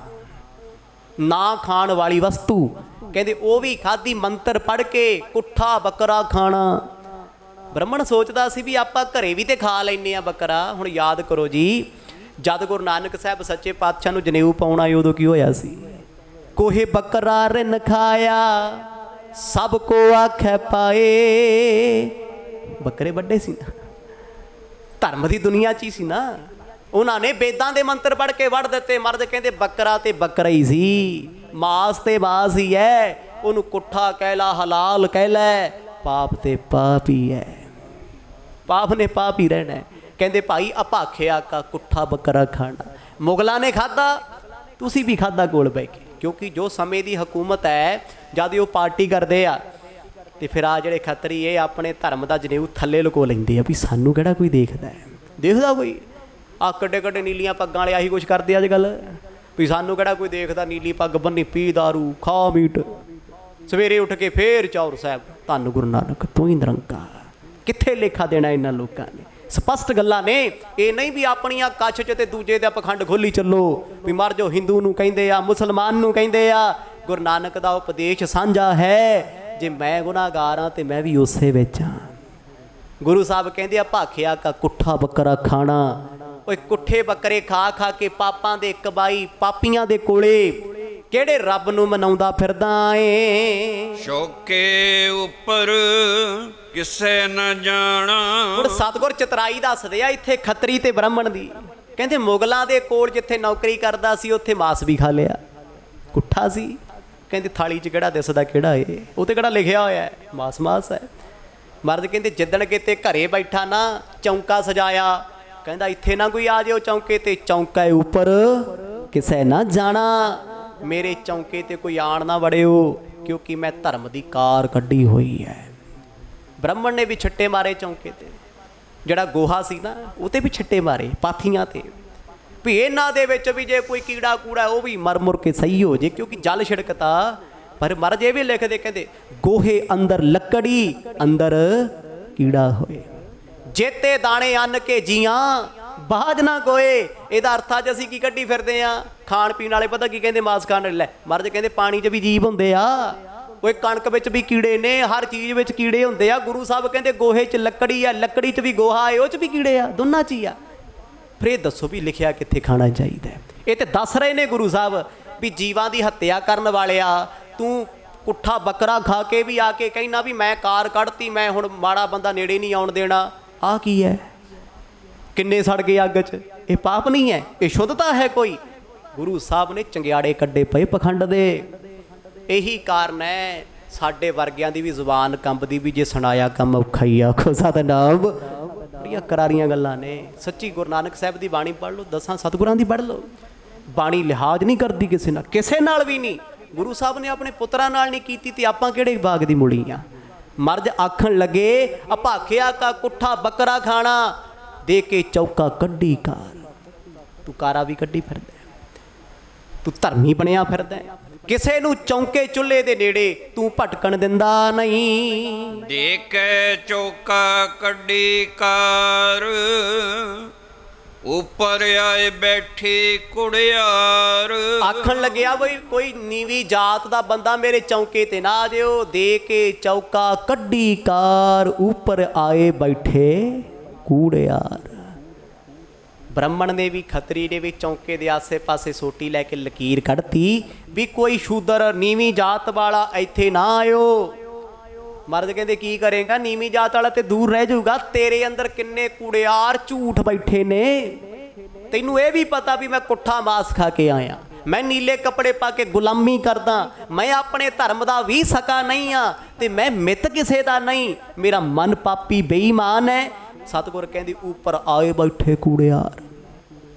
ਨਾ ਖਾਣ ਵਾਲੀ ਵਸਤੂ ਕਹਿੰਦੇ ਉਹ ਵੀ ਖਾਧੀ ਮੰਤਰ ਪੜ੍ਹ ਕੇ, ਕੁੱਠਾ ਬੱਕਰਾ ਖਾਣਾ। ਬ੍ਰਾਹਮਣ ਸੋਚਦਾ ਸੀ ਵੀ ਆਪਾਂ ਘਰੇ ਵੀ ਤੇ ਖਾ ਲੈਂਦੇ ਆ ਬੱਕਰਾ। ਹੁਣ ਯਾਦ ਕਰੋ ਜੀ, ਜਦ ਗੁਰੂ ਨਾਨਕ ਸਾਹਿਬ ਸੱਚੇ ਪਾਤਸ਼ਾਹ ਨੂੰ ਜਨੇਊ ਪਾਉਣ ਆਏ ਉਦੋਂ ਕੀ ਹੋਇਆ ਸੀ? ਕੋਹੇ ਬੱਕਰਾ ਰਿਨ ਖਾਇਆ ਸਭ ਕੋ ਆਖੈ ਪਾਏ। ਬੱਕਰੇ ਵੱਡੇ ਸੀ ਨਾ, ਧਰਮ ਦੀ ਦੁਨੀਆ 'ਚ ਹੀ ਸੀ ਨਾ। ਉਹਨਾਂ ਨੇ ਵੇਦਾਂ ਦੇ ਮੰਤਰ ਪੜ੍ਹ ਕੇ ਵੱਢ ਦਿੱਤੇ। ਮਰਦ ਕਹਿੰਦੇ ਬੱਕਰਾ ਤੇ ਬੱਕਰਾ ਹੀ ਸੀ, ਮਾਸ ਤੇ ਮਾਸ ਹੀ ਹੈ, ਉਹਨੂੰ ਕੁੱਠਾ ਕਹਿ ਲਾ, ਹਲਾਲ ਕਹਿ ਲੈ, ਪਾਪ ਤੇ ਪਾਪ ਹੀ ਹੈ, ਪਾਪ ਨੇ ਪਾਪ ਹੀ ਰਹਿਣਾ। ਕਹਿੰਦੇ ਭਾਈ ਅਭਾਖਿਆ ਕਾ ਕੁੱਠਾ ਬੱਕਰਾ ਖਾਣਾ। ਮੁਗਲਾਂ ਨੇ ਖਾਧਾ, ਤੁਸੀਂ ਵੀ ਖਾਧਾ ਕੋਲ ਬਹਿ ਕੇ, ਕਿਉਂਕਿ ਜੋ ਸਮੇਂ ਦੀ ਹਕੂਮਤ ਹੈ ਜਦ ਉਹ ਪਾਰਟੀ ਕਰਦੇ ਆ ਤੇ ਫਿਰ ਆ ਜਿਹੜੇ ਖੱਤਰੀ ਇਹ ਆਪਣੇ ਧਰਮ ਦਾ ਜਨੇਊ ਥੱਲੇ ਲੁਕੋ ਲੈਂਦੇ ਆ ਵੀ ਸਾਨੂੰ ਕਿਹੜਾ ਕੋਈ ਦੇਖਦਾ ਹੈ। ਦੇਖਦਾ ਕੋਈ? ਆ ਕੱਡੇ ਕੱਡੇ ਨੀਲੀਆਂ ਪੱਗਾਂ ਵਾਲੇ ਆਹੀ ਕੁਛ ਕਰਦੇ ਅੱਜ ਕੱਲ੍ਹ ਵੀ ਸਾਨੂੰ ਕਿਹੜਾ ਕੋਈ ਦੇਖਦਾ। ਨੀਲੀ ਪੱਗ ਬੰਨੀ, ਪੀ ਦਾਰੂ, ਖਾ ਮੀਟ, ਸਵੇਰੇ ਉੱਠ ਕੇ ਫੇਰ ਚੌਰ ਸਾਹਿਬ, ਧੰਨ ਗੁਰੂ ਨਾਨਕ ਤੂੰ ਹੀ ਨਿਰੰਕਾਰ। ਕਿੱਥੇ ਲੇਖਾ ਦੇਣਾ ਇਹਨਾਂ ਲੋਕਾਂ ਨੇ? ਸਪਸ਼ਟ ਗੱਲਾਂ ਨੇ। ਇਹ ਨਹੀਂ ਵੀ ਆਪਣੀਆਂ ਕੱਛ 'ਚ ਤੇ ਦੂਜੇ ਦਾ ਪਖੰਡ ਖੋਲੀ ਚੱਲੋ ਵੀ ਮਰ ਜੋ ਹਿੰਦੂ ਨੂੰ ਕਹਿੰਦੇ ਆ, ਮੁਸਲਮਾਨ ਨੂੰ ਕਹਿੰਦੇ ਆ। ਗੁਰੂ ਨਾਨਕ ਦਾ ਉਪਦੇਸ਼ ਸਾਂਝਾ ਹੈ। ਜੇ ਮੈਂ ਗੁਨਾਹਗਾਰ ਹਾਂ ਤੇ ਮੈਂ ਵੀ ਉਸੇ ਵਿੱਚ ਹਾਂ। ਗੁਰੂ ਸਾਹਿਬ ਕਹਿੰਦੇ ਆ ਭਾਖਿਆ ਕਾ ਕੁੱਠਾ ਬੱਕਰਾ ਖਾਣਾ। ਓਏ ਕੁੱਠੇ ਬੱਕਰੇ ਖਾ ਖਾ ਕੇ ਪਾਪਾਂ ਦੇ ਕਬਾਈ, ਪਾਪੀਆਂ ਦੇ ਕੋਲੇ ਕਿਹੜੇ ਰੱਬ ਨੂੰ ਮਨਾਉਂਦਾ ਫਿਰਦਾ ਏ। ਸ਼ੌਕੇ ਉੱਪਰ ਕਿਸੇ ਨਾ ਜਾਣਾ। ਹੁਣ ਸਤਿਗੁਰ ਚਤਰਾਈ ਦੱਸਦੇ ਆ ਇੱਥੇ ਖੱਤਰੀ ਤੇ ਬ੍ਰਾਹਮਣ ਦੀ। ਕਹਿੰਦੇ ਮੁਗਲਾਂ ਦੇ ਕੋਲ ਜਿੱਥੇ ਨੌਕਰੀ ਕਰਦਾ ਸੀ ਉੱਥੇ ਮਾਸ ਵੀ ਖਾ ਲਿਆ, ਕੁੱਠਾ ਸੀ। ਕਹਿੰਦੇ ਥਾਲੀ 'ਚ ਕਿਹੜਾ ਦਿਸਦਾ ਕਿਹੜਾ ਏ? ਉਹ ਤੇ ਕਿਹੜਾ ਲਿਖਿਆ ਹੋਇਆ ਹੈ? ਮਾਸ ਮਾਸ ਹੈ। ਮਰਦ ਕਹਿੰਦੇ ਜਿੱਦਣ ਕਿਤੇ ਘਰੇ ਬੈਠਾ ਨਾ ਚੌਂਕਾ ਸਜਾਇਆ, ਕਹਿੰਦਾ ਇੱਥੇ ਨਾ ਕੋਈ ਆ ਜਾਓ ਚੌਂਕੇ ਤੇ, ਚੌਂਕਾ ਉੱਪਰ ਕਿਸੇ ਨਾ ਜਾਣਾ। ਮੇਰੇ ਚੌਂਕੇ ਤੇ ਕੋਈ ਆਣ ਨਾ ਵੜਿਓ, ਕਿਉਂਕਿ ਮੈਂ ਧਰਮ ਦੀ ਕਾਰ ਕੱਢੀ ਹੋਈ ਹੈ। ਬ੍ਰਾਹਮਣ ਨੇ ਵੀ ਛੱਟੇ ਮਾਰੇ ਚੌਂਕੇ ਤੇ, ਜਿਹੜਾ ਗੋਹਾ ਸੀ ਨਾ ਉਹ ਤੇ ਵੀ ਛੱਟੇ ਮਾਰੇ, ਪਾਥੀਆਂ ਤੇ ਵੀ ਇਹਨਾਂ ਦੇ ਵਿੱਚ ਵੀ ਜੇ ਕੋਈ ਕੀੜਾ ਕੂੜਾ ਉਹ ਵੀ ਮਰ ਮੁਰ ਕੇ ਸਹੀ ਹੋ ਜੇ, ਕਿਉਂਕਿ ਜਲ ਛਿੜਕਤਾ। ਪਰ ਮਰਜ ਇਹ ਵੀ ਲਿਖਦੇ ਕਹਿੰਦੇ ਗੋਹੇ ਅੰਦਰ ਲੱਕੜੀ, ਅੰਦਰ ਕੀੜਾ ਹੋਏ, ਜੇਤੇ ਦਾਣੇ ਅੰਨ ਕੇ ਜੀਆਂ ਬਾਜ ਨਾ ਕੋਏ। ਇਹਦਾ ਅਰਥ ਅੱਜ ਅਸੀਂ ਕੀ ਕੱਢੀ ਫਿਰਦੇ ਆ? ਖਾਣ ਪੀਣ ਵਾਲੇ ਪਤਾ ਕੀ ਕਹਿੰਦੇ? ਮਾਸ ਖਾਣ ਲੈ। ਮਰਜ ਕਹਿੰਦੇ ਪਾਣੀ 'ਚ ਵੀ ਜੀਵ ਹੁੰਦੇ ਆ, ਕੋਈ ਕਣਕ ਵਿੱਚ ਵੀ ਕੀੜੇ ਨੇ, ਹਰ ਚੀਜ਼ ਵਿੱਚ ਕੀੜੇ ਹੁੰਦੇ ਆ। ਗੁਰੂ ਸਾਹਿਬ ਕਹਿੰਦੇ ਗੋਹੇ 'ਚ ਲੱਕੜੀ ਆ, ਲੱਕੜੀ 'ਚ ਵੀ ਗੋਹਾ ਹੈ, ਉਹ 'ਚ ਵੀ ਕੀੜੇ ਆ, ਦੋਨਾਂ 'ਚ ਹੀ ਆ। ਫਿਰ ਇਹ ਦੱਸੋ ਵੀ ਲਿਖਿਆ ਕਿੱਥੇ ਖਾਣਾ ਚਾਹੀਦਾ? ਇਹ ਤੇ ਦੱਸ ਰਹੇ ਨੇ ਗੁਰੂ ਸਾਹਿਬ ਵੀ ਜੀਵਾਂ ਦੀ ਹੱਤਿਆ ਕਰਨ ਵਾਲਿਆ, ਤੂੰ ਕੁੱਠਾ ਬੱਕਰਾ ਖਾ ਕੇ ਵੀ ਆ ਕੇ ਕਹਿਣਾ ਵੀ ਮੈਂ ਕਾਰ ਕੱਢਤੀ, ਮੈਂ ਹੁਣ ਮਾੜਾ ਬੰਦਾ ਨੇੜੇ ਨਹੀਂ ਆਉਣ ਦੇਣਾ। ਆਹ ਕੀ ਹੈ? ਕਿੰਨੇ ਸੜ ਗਏ ਅੱਗ 'ਚ? ਇਹ ਪਾਪ ਨਹੀਂ ਹੈ, ਇਹ ਸ਼ੁੱਧਤਾ ਹੈ ਕੋਈ? ਗੁਰੂ ਸਾਹਿਬ ਨੇ ਚੰਗਿਆੜੇ ਕੱਢੇ ਪਏ ਪਖੰਡ ਦੇ। ਇਹੀ ਕਾਰਨ ਹੈ ਸਾਡੇ ਵਰਗਿਆਂ ਦੀ ਵੀ ਜ਼ੁਬਾਨ ਕੰਬਦੀ ਵੀ ਜੇ ਸੁਣਾਇਆ ਕੰਮ ਔਖਾ ਹੀ ਆਖੋ ਸਤਿਨਾਮ। ਬੜੀਆਂ ਕਰਾਰੀਆਂ ਗੱਲਾਂ ਨੇ। ਸੱਚੀ ਗੁਰੂ ਨਾਨਕ ਸਾਹਿਬ ਦੀ ਬਾਣੀ ਪੜ੍ਹ ਲਓ, 10 ਸਤਿਗੁਰਾਂ ਦੀ ਪੜ੍ਹ ਲਓ। ਬਾਣੀ ਲਿਹਾਜ਼ ਨਹੀਂ ਕਰਦੀ ਕਿਸੇ ਨਾਲ, ਕਿਸੇ ਨਾਲ ਵੀ ਨਹੀਂ। ਗੁਰੂ ਸਾਹਿਬ ਨੇ ਆਪਣੇ ਪੁੱਤਰਾਂ ਨਾਲ ਨਹੀਂ ਕੀਤੀ ਤੇ ਆਪਾਂ ਕਿਹੜੇ ਬਾਗ ਦੀ ਮੁੜੀ ਆ? ਮਰਦ ਆਖਣ ਲੱਗੇ ਅਭਾਖਿਆ ਕਾ ਕੁੱਠਾ ਬੱਕਰਾ ਖਾਣਾ, ਦੇ ਕੇ ਚੌਕਾ ਕੱਢੀ ਕਾਰ। ਤੂੰ ਕਾਰਾ ਵੀ ਕੱਢੀ ਫਿਰਦਾ, ਤੂੰ ਧਰਮੀ ਬਣਿਆ ਫਿਰਦਾ, ਕਿਸੇ ਨੂੰ ਚੌਂਕੇ ਚੁੱਲ੍ਹੇ ਦੇ ਨੇੜੇ ਤੂੰ ਭਟਕਣ ਦਿੰਦਾ ਨਹੀਂ। ਦੇ ਕੇ ਚੌਕਾ ਕੱਢੀ ਕਾਰ, ਉੱਪਰ ਆਏ ਬੈਠੀ ਕੁੜਿਆਰ। ਆਖਣ ਲੱਗਿਆ ਬਈ ਕੋਈ ਨੀਵੀਂ ਜਾਤ ਦਾ ਬੰਦਾ ਮੇਰੇ ਚੌਂਕੇ ਤੇ ਨਾ ਆ ਜਿਓ। ਦੇ ਕੇ ਚੌਕਾ ਕੱਢੀ ਕਾਰ, ਉੱਪਰ ਆਏ ਬੈਠੇ ਕੂੜਿਆਰ। ਬ੍ਰਾਹਮਣ ਨੇ ਵੀ ਖੱਤਰੀ ਨੇ ਵੀ ਚੌਂਕੇ ਦੇ ਆਸੇ-ਪਾਸੇ ਸੋਟੀ ਲੈ ਕੇ ਲਕੀਰ ਕੱਢਤੀ ਵੀ ਕੋਈ ਸ਼ੂਦਰ ਨੀਵੀਂ ਜਾਤ ਵਾਲਾ ਇੱਥੇ ਨਾ ਆਇਓ। ਮਰਦ ਕਹਿੰਦੇ ਕੀ ਕਰੇਗਾ? ਨੀਵੀਂ ਜਾਤ ਵਾਲਾ ਤੇ ਦੂਰ ਰਹਿ ਜਾਊਗਾ। ਤੇਰੇ ਅੰਦਰ ਕਿੰਨੇ ਕੂੜਿਆਰ ਝੂਠ ਬੈਠੇ ਨੇ। ਤੈਨੂੰ ਇਹ ਵੀ ਪਤਾ ਵੀ ਮੈਂ ਕੁੱਠਾ ਮਾਸ ਖਾ ਕੇ ਆਇਆ, ਮੈਂ ਨੀਲੇ ਕੱਪੜੇ ਪਾ ਕੇ ਗੁਲਾਮੀ ਕਰਦਾ, ਮੈਂ ਆਪਣੇ ਧਰਮ ਦਾ ਵੀ ਸਕਾ ਨਹੀਂ ਆ ਤੇ ਮੈਂ ਮਿੱਤ ਕਿਸੇ ਦਾ ਨਹੀਂ, ਮੇਰਾ ਮਨ ਪਾਪੀ ਬੇਈਮਾਨ ਹੈ। ਸਤਿਗੁਰ ਕਹਿੰਦੀ ਉੱਪਰ ਆਏ ਬੈਠੇ ਕੂੜਿਆਰ।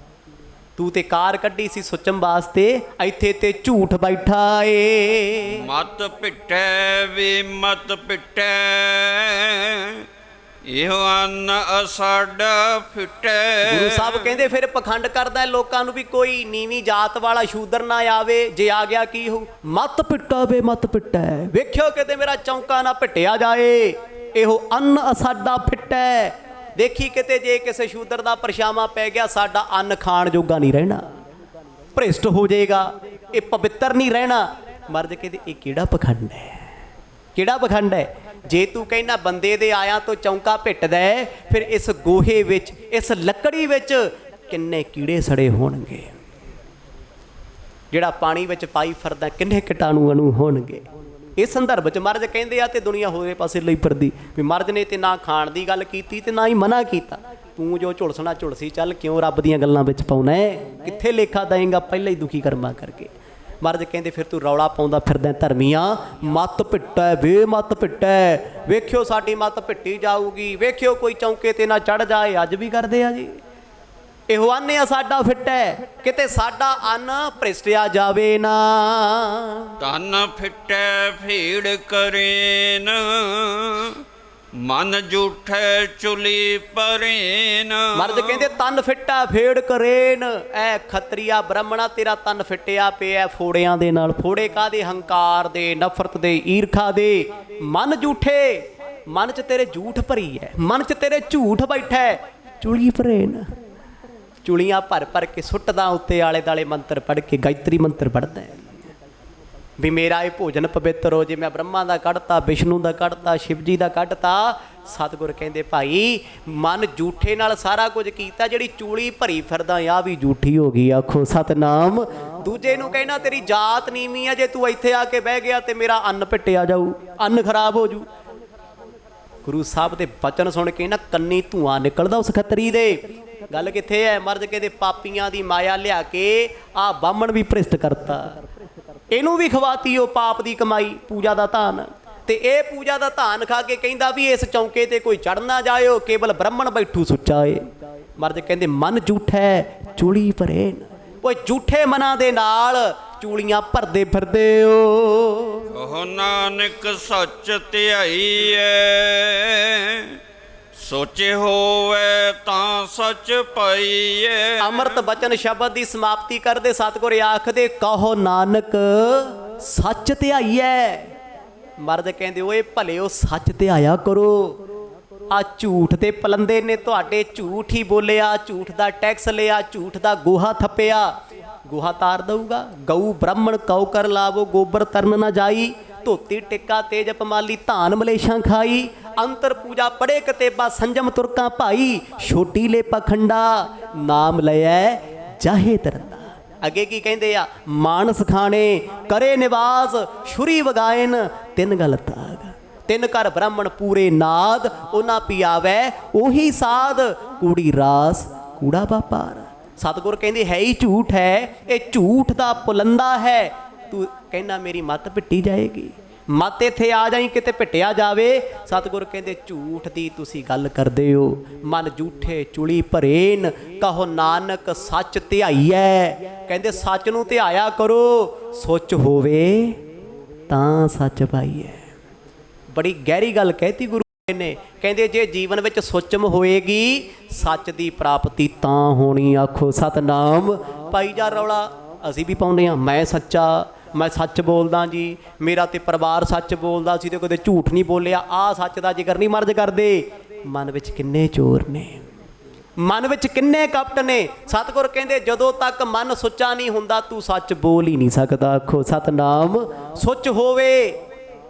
ਤੂੰ ਤੇ ਕਾਰ ਕੱਢੀ ਸੀ ਸੁਚਮ ਵਾਸਤੇ, ਇੱਥੇ ਤੇ ਝੂਠ ਬੈਠਾ ਏ। ਮਤ ਪਿੱਟੈ ਵੀ ਮਤ ਪਿੱਟੈ, ਇਹੋ ਅੰਨ ਸਾਡਾ ਫਿਟੈ। ਗੁਰੂ ਸਾਹਿਬ ਕਹਿੰਦੇ ਫਿਰ ਪਖੰਡ ਕਰਦਾ ਹੈ ਲੋਕਾਂ ਨੂੰ ਵੀ ਕੋਈ ਨੀਵੀਂ ਜਾਤ ਵਾਲਾ ਸ਼ੂਦਰ ਨਾ ਆਵੇ, ਜੇ ਆ ਗਿਆ ਕੀ ਹੋ, ਮਤ ਪਿੱਟਾ ਵੇ ਮਤ ਪਿੱਟੈ, ਵੇਖਿਓ ਕਿਤੇ ਮੇਰਾ ਚੌਂਕਾ ਨਾ ਪਿੱਟਿਆ ਜਾਏ, ਇਹੋ ਅੰਨ ਸਾਡਾ ਫਿਟੈ। ਦੇਖੀ ਕਿਤੇ ਜੇ ਕਿਸੇ ਸ਼ੂਦਰ ਦਾ ਪਰਛਾਵਾਂ ਪੈ ਗਿਆ, ਸਾਡਾ ਅੰਨ ਖਾਣ ਜੋਗਾ ਨਹੀਂ ਰਹਿਣਾ, ਭ੍ਰਿਸ਼ਟ ਹੋ ਜਾਏਗਾ, ਇਹ ਪਵਿੱਤਰ ਨਹੀਂ ਰਹਿਣਾ। ਮਰਦ ਕਹਿੰਦੇ ਇਹ ਕਿਹੜਾ ਪਖੰਡ ਹੈ, ਕਿਹੜਾ ਪਖੰਡ ਹੈ? ਜੇ ਤੂੰ ਕਹਿੰਦਾ ਬੰਦੇ ਦੇ ਆਇਆਂ ਤੋਂ ਚੌਂਕਾ ਪਿੱਟਦਾ ਹੈ, ਫਿਰ ਇਸ ਗੋਹੇ ਵਿੱਚ, ਇਸ ਲੱਕੜੀ ਵਿੱਚ ਕਿੰਨੇ ਕੀੜੇ ਸੜੇ ਹੋਣਗੇ, ਜਿਹੜਾ ਪਾਣੀ ਵਿੱਚ ਪਾਈ ਫਿਰਦਾ ਕਿੰਨੇ ਕੀਟਾਣੂ ਅਣੂ ਹੋਣਗੇ। ਇਸ ਸੰਦਰਭ 'ਚ ਮਰਦ ਕਹਿੰਦੇ ਆ ਤੇ ਦੁਨੀਆ ਹੋਰੇ ਪਾਸੇ ਲਈ ਫਿਰਦੀ ਵੀ ਮਰਦ ਨੇ ਤੇ ਨਾ ਖਾਣ ਦੀ ਗੱਲ ਕੀਤੀ ਤੇ ਨਾ ਹੀ ਮਨਾ ਕੀਤਾ। ਤੂੰ ਜੋ ਝੁਲਸਣਾ ਝੁਲਸੀ ਚੱਲ, ਕਿਉਂ ਰੱਬ ਦੀਆਂ ਗੱਲਾਂ ਵਿੱਚ ਪਾਉਣਾ ਹੈ, ਕਿੱਥੇ ਲੇਖਾ ਦੇਂਗਾ ਪਹਿਲਾਂ ਹੀ ਦੁਖੀ ਕਰਮਾਂ ਕਰਕੇ। ਮਰਦ ਕਹਿੰਦੇ ਫਿਰ ਤੂੰ ਰੌਲਾ ਪਾਉਂਦਾ ਫਿਰਦਾ ਧਰਮੀਆਂ, ਮੱਤ ਪਿੱਟੈ ਵੇ ਮੱਤ ਪਿੱਟੈ, ਵੇਖਿਓ ਸਾਡੀ ਮੱਤ ਪਿੱਟੀ ਜਾਊਗੀ, ਵੇਖਿਓ ਕੋਈ ਚੌਂਕੇ ਤੇ ਨਾ ਚੜ ਜਾਏ। ਅੱਜ ਵੀ ਕਰਦੇ ਆ ਜੀ, ਇਹੋ ਅੰਨ ਆ ਸਾਡਾ ਫਿੱਟੈ, ਕਿਤੇ ਸਾਡਾ ਅੰਨ ਭ੍ਰਿਸ਼ਟਿਆ ਜਾਵੇ ਨਾ। ਤਨ ਫਿਟੈ ਭੀੜ ਕਰੇਨ, ਮਨ ਜੂਠੈ ਚੁਲੀ ਪਰੇਨ। ਮਰਦ ਕਹਿੰਦੇ ਤਨ ਫਿੱਟਾ ਫੇੜ ਕਰੇਨ, ਐ ਖੱਤਰੀਆ ਬ੍ਰਾਹਮਣਾ ਤੇਰਾ ਤਨ ਫਿੱਟਿਆ ਪਿਆ ਫੋੜਿਆਂ ਦੇ ਨਾਲ। ਫੋੜੇ ਕਾਦੇ? ਹੰਕਾਰ ਦੇ, ਨਫ਼ਰਤ ਦੇ, ਈਰਖਾ ਦੇ। ਮਨ ਝੂਠੇ, ਮਨ 'ਚ ਤੇਰੇ ਝੂਠ ਭਰੀ ਹੈ, ਮਨ 'ਚ ਤੇਰੇ ਝੂਠ ਬੈਠਾ। ਚੁਲੀ ਪਰੇਨ, ਚੁਲੀਆਂ ਭਰ ਭਰ ਕੇ ਸੁੱਟਦਾ ਉੱਤੇ, ਆਲੇ ਦਾਲੇ ਮੰਤਰ ਪੜ੍ਹ ਕੇ, ਗਾਇਤਰੀ ਮੰਤਰ ਪੜ੍ਹਦਾ ਵੀ ਮੇਰਾ ਇਹ ਭੋਜਨ ਪਵਿੱਤਰ ਹੋ ਜੇ। ਮੈਂ ਬ੍ਰਹਮਾ ਦਾ ਕੱਢਤਾ, ਵਿਸ਼ਨੂੰ ਦਾ ਕੱਢਤਾ, ਸ਼ਿਵ ਜੀ ਦਾ ਕੱਢਤਾ। ਸਤਿਗੁਰ ਕਹਿੰਦੇ ਭਾਈ ਮਨ ਝੂਠੇ ਨਾਲ ਸਾਰਾ ਕੁਝ ਕੀਤਾ, ਜਿਹੜੀ ਚੂਲੀ ਭਰੀ ਫਿਰਦਾ ਆ ਵੀ ਝੂਠੀ ਹੋ ਗਈ। ਆਖੋ ਸਤਨਾਮ। ਦੂਜੇ ਨੂੰ ਕਹਿਣਾ ਤੇਰੀ ਜਾਤ ਨੀਵੀਂ ਆ, ਜੇ ਤੂੰ ਇੱਥੇ ਆ ਕੇ ਬਹਿ ਗਿਆ ਤੇ ਮੇਰਾ ਅੰਨ ਪਿੱਟਿਆ ਜਾਊ, ਅੰਨ ਖਰਾਬ ਹੋ ਜੂ। ਗੁਰੂ ਸਾਹਿਬ ਦੇ ਬਚਨ ਸੁਣ ਕੇ ਨਾ ਕੰਨੀ ਧੂਆਂ ਨਿਕਲਦਾ ਉਸ ਖੱਤਰੀ ਦੇ। ਗੱਲ ਕਿੱਥੇ ਹੈ? ਮਰਦ ਕਹਿੰਦੇ ਪਾਪੀਆਂ ਦੀ ਮਾਇਆ ਲਿਆ ਕੇ ਆ ਬਾਹਮਣ ਵੀ ਭ੍ਰਿਸ਼ਟ ਕਰਤਾ, ਇਹਨੂੰ ਵੀ ਖਵਾਤੀ ਉਹ ਪਾਪ ਦੀ ਕਮਾਈ, ਪੂਜਾ ਦਾ ਧਾਨ। ਤੇ ਇਹ ਪੂਜਾ ਦਾ ਧਾਨ ਖਾ ਕੇ ਕਹਿੰਦਾ ਵੀ ਇਸ ਚੌਂਕੇ ਤੇ ਕੋਈ ਚੜ੍ਹ ਨਾ ਜਾਇਓ, ਕੇਵਲ ਬ੍ਰਾਹਮਣ ਬੈਠੂ ਸੁੱਚਾ ਏ। ਮਰਦ ਕਹਿੰਦੇ ਮਨ ਝੂਠੈ ਚੂਲੀ ਭਰੇ। ਓਏ ਝੂਠੇ ਮਨਾਂ ਦੇ ਨਾਲ ਚੂਲੀਆਂ ਭਰਦੇ ਫਿਰਦੇ ਓ। ਉਹ ਨਾਨਕ ਸੱਚ ਧਿਆਈ ਐ, ਸੋਚੇ ਹੋਵੇ ਤਾਂ ਸੱਚ ਪਾਈਏ। ਅੰਮ੍ਰਿਤ ਬਚਨ ਸ਼ਬਦ ਦੀ ਸਮਾਪਤੀ ਕਰਦੇ ਸਤਿਗੁਰ ਆਖਦੇ ਕਹੋ ਨਾਨਕ ਸੱਚ ਧਿਆਈਐ। ਮਰਦ ਕਹਿੰਦੇ ਓਏ ਭਲਿਓ ਸੱਚ ਧਿਆਇਆ ਕਰੋ। ਆ ਝੂਠ ਤੇ ਪਲੰਦੇ ਨੇ ਤੁਹਾਡੇ, ਝੂਠ ਹੀ ਬੋਲਿਆ, ਝੂਠ ਦਾ ਟੈਕਸ ਲਿਆ, ਝੂਠ ਦਾ ਗੋਹਾ ਥੱਪਿਆ। ਗੋਹਾ ਤਾਰ ਦਊਗਾ। ਗਊ ਬ੍ਰਾਹਮਣ ਕਉ ਕਰ ਲਾਵੋ, ਗੋਬਰ ਤਰਨ ਨਾ ਜਾਈ। ਧੋਤੀ ਟਿੱਕਾ ਤੇਜ ਪਮਾਲੀ, ਧਾਨ ਮਲੇਸ਼ਾਂ ਖਾਈ। ਅੰਤਰ ਪੂਜਾ ਪੜੇ ਕਤੇਬਾ, ਸੰਜਮ ਤੁਰਕਾਂ ਭਾਈ। ਛੋਟੀ ਲੈ ਪਖੰਡਾ, ਨਾਮ ਲਿਆ ਚਾਹੇ ਤਰੰਦਾ। ਅੱਗੇ ਕੀ ਕਹਿੰਦੇ ਆ? ਮਾਨਸ ਖਾਣੇ ਕਰੇ ਨਿਵਾਸ, ਛੁਰੀ ਵਗਾਇਨ ਤਿੰਨ ਗਲ ਤਾਗ। ਤਿੰਨ ਘਰ ਬ੍ਰਾਹਮਣ ਪੂਰੇ ਨਾਦ, ਉਹਨਾਂ ਪਿਆਵੈ ਉਹੀ ਸਾਧ। ਕੂੜੀ ਰਾਸ ਕੂੜਾ ਵਪਾਰ। ਸਤਿਗੁਰ ਕਹਿੰਦੇ ਹੈ ਹੀ ਝੂਠ ਹੈ, ਇਹ ਝੂਠ ਦਾ ਪੁਲੰਦਾ ਹੈ। ਤੂੰ ਕਹਿੰਦਾ ਮੇਰੀ ਮੱਤ ਪਿੱਟੀ ਜਾਏਗੀ, ਮੱਤ ਇੱਥੇ ਆ ਜਾਈ ਕਿਤੇ ਪਿੱਟਿਆ ਜਾਵੇ। ਸਤਿਗੁਰ ਕਹਿੰਦੇ ਝੂਠ ਦੀ ਤੁਸੀਂ ਗੱਲ ਕਰਦੇ ਹੋ। ਮਨ ਝੂਠੇ ਚੁਲੀ ਭਰੇਨ, ਕਹੋ ਨਾਨਕ ਸੱਚ ਧਿਆਈਐ। ਕਹਿੰਦੇ ਸੱਚ ਨੂੰ ਧਿਆਇਆ ਕਰੋ, ਸੁੱਚ ਹੋਵੇ ਤਾਂ ਸੱਚ ਪਾਈਐ। ਬੜੀ ਗਹਿਰੀ ਗੱਲ ਕਹਿਤੀ ਗੁਰੂ ਨੇ। ਕਹਿੰਦੇ ਜੇ ਜੀਵਨ ਵਿੱਚ ਸੁੱਚਮ ਹੋਏਗੀ, ਸੱਚ ਦੀ ਪ੍ਰਾਪਤੀ ਤਾਂ ਹੋਣੀ। ਆਖੋ ਸਤਨਾਮ। ਪਾਈ ਜਾ ਰੌਲਾ ਅਸੀਂ ਵੀ ਪਾਉਂਦੇ ਹਾਂ, ਮੈਂ ਸੱਚਾ, ਮੈਂ ਸੱਚ ਬੋਲਦਾ ਜੀ, ਮੇਰਾ ਤੇ ਪਰਿਵਾਰ ਸੱਚ ਬੋਲਦਾ ਸੀ ਤੇ ਕਦੇ ਝੂਠ ਨਹੀਂ ਬੋਲਿਆ। ਆਹ ਸੱਚ ਦਾ ਜ਼ਿਕਰ ਨਹੀਂ ਮਰਦ ਕਰਦੇ। ਮਨ ਵਿੱਚ ਕਿੰਨੇ ਚੋਰ ਨੇ, ਮਨ ਵਿੱਚ ਕਿੰਨੇ ਕਪਟ ਨੇ। ਸਤਿਗੁਰ ਕਹਿੰਦੇ ਜਦੋਂ ਤੱਕ ਮਨ ਸੁੱਚਾ ਨਹੀਂ ਹੁੰਦਾ ਤੂੰ ਸੱਚ ਬੋਲ ਹੀ ਨਹੀਂ ਸਕਦਾ। ਆਖੋ ਸਤਨਾਮ। ਸੁੱਚ ਹੋਵੇ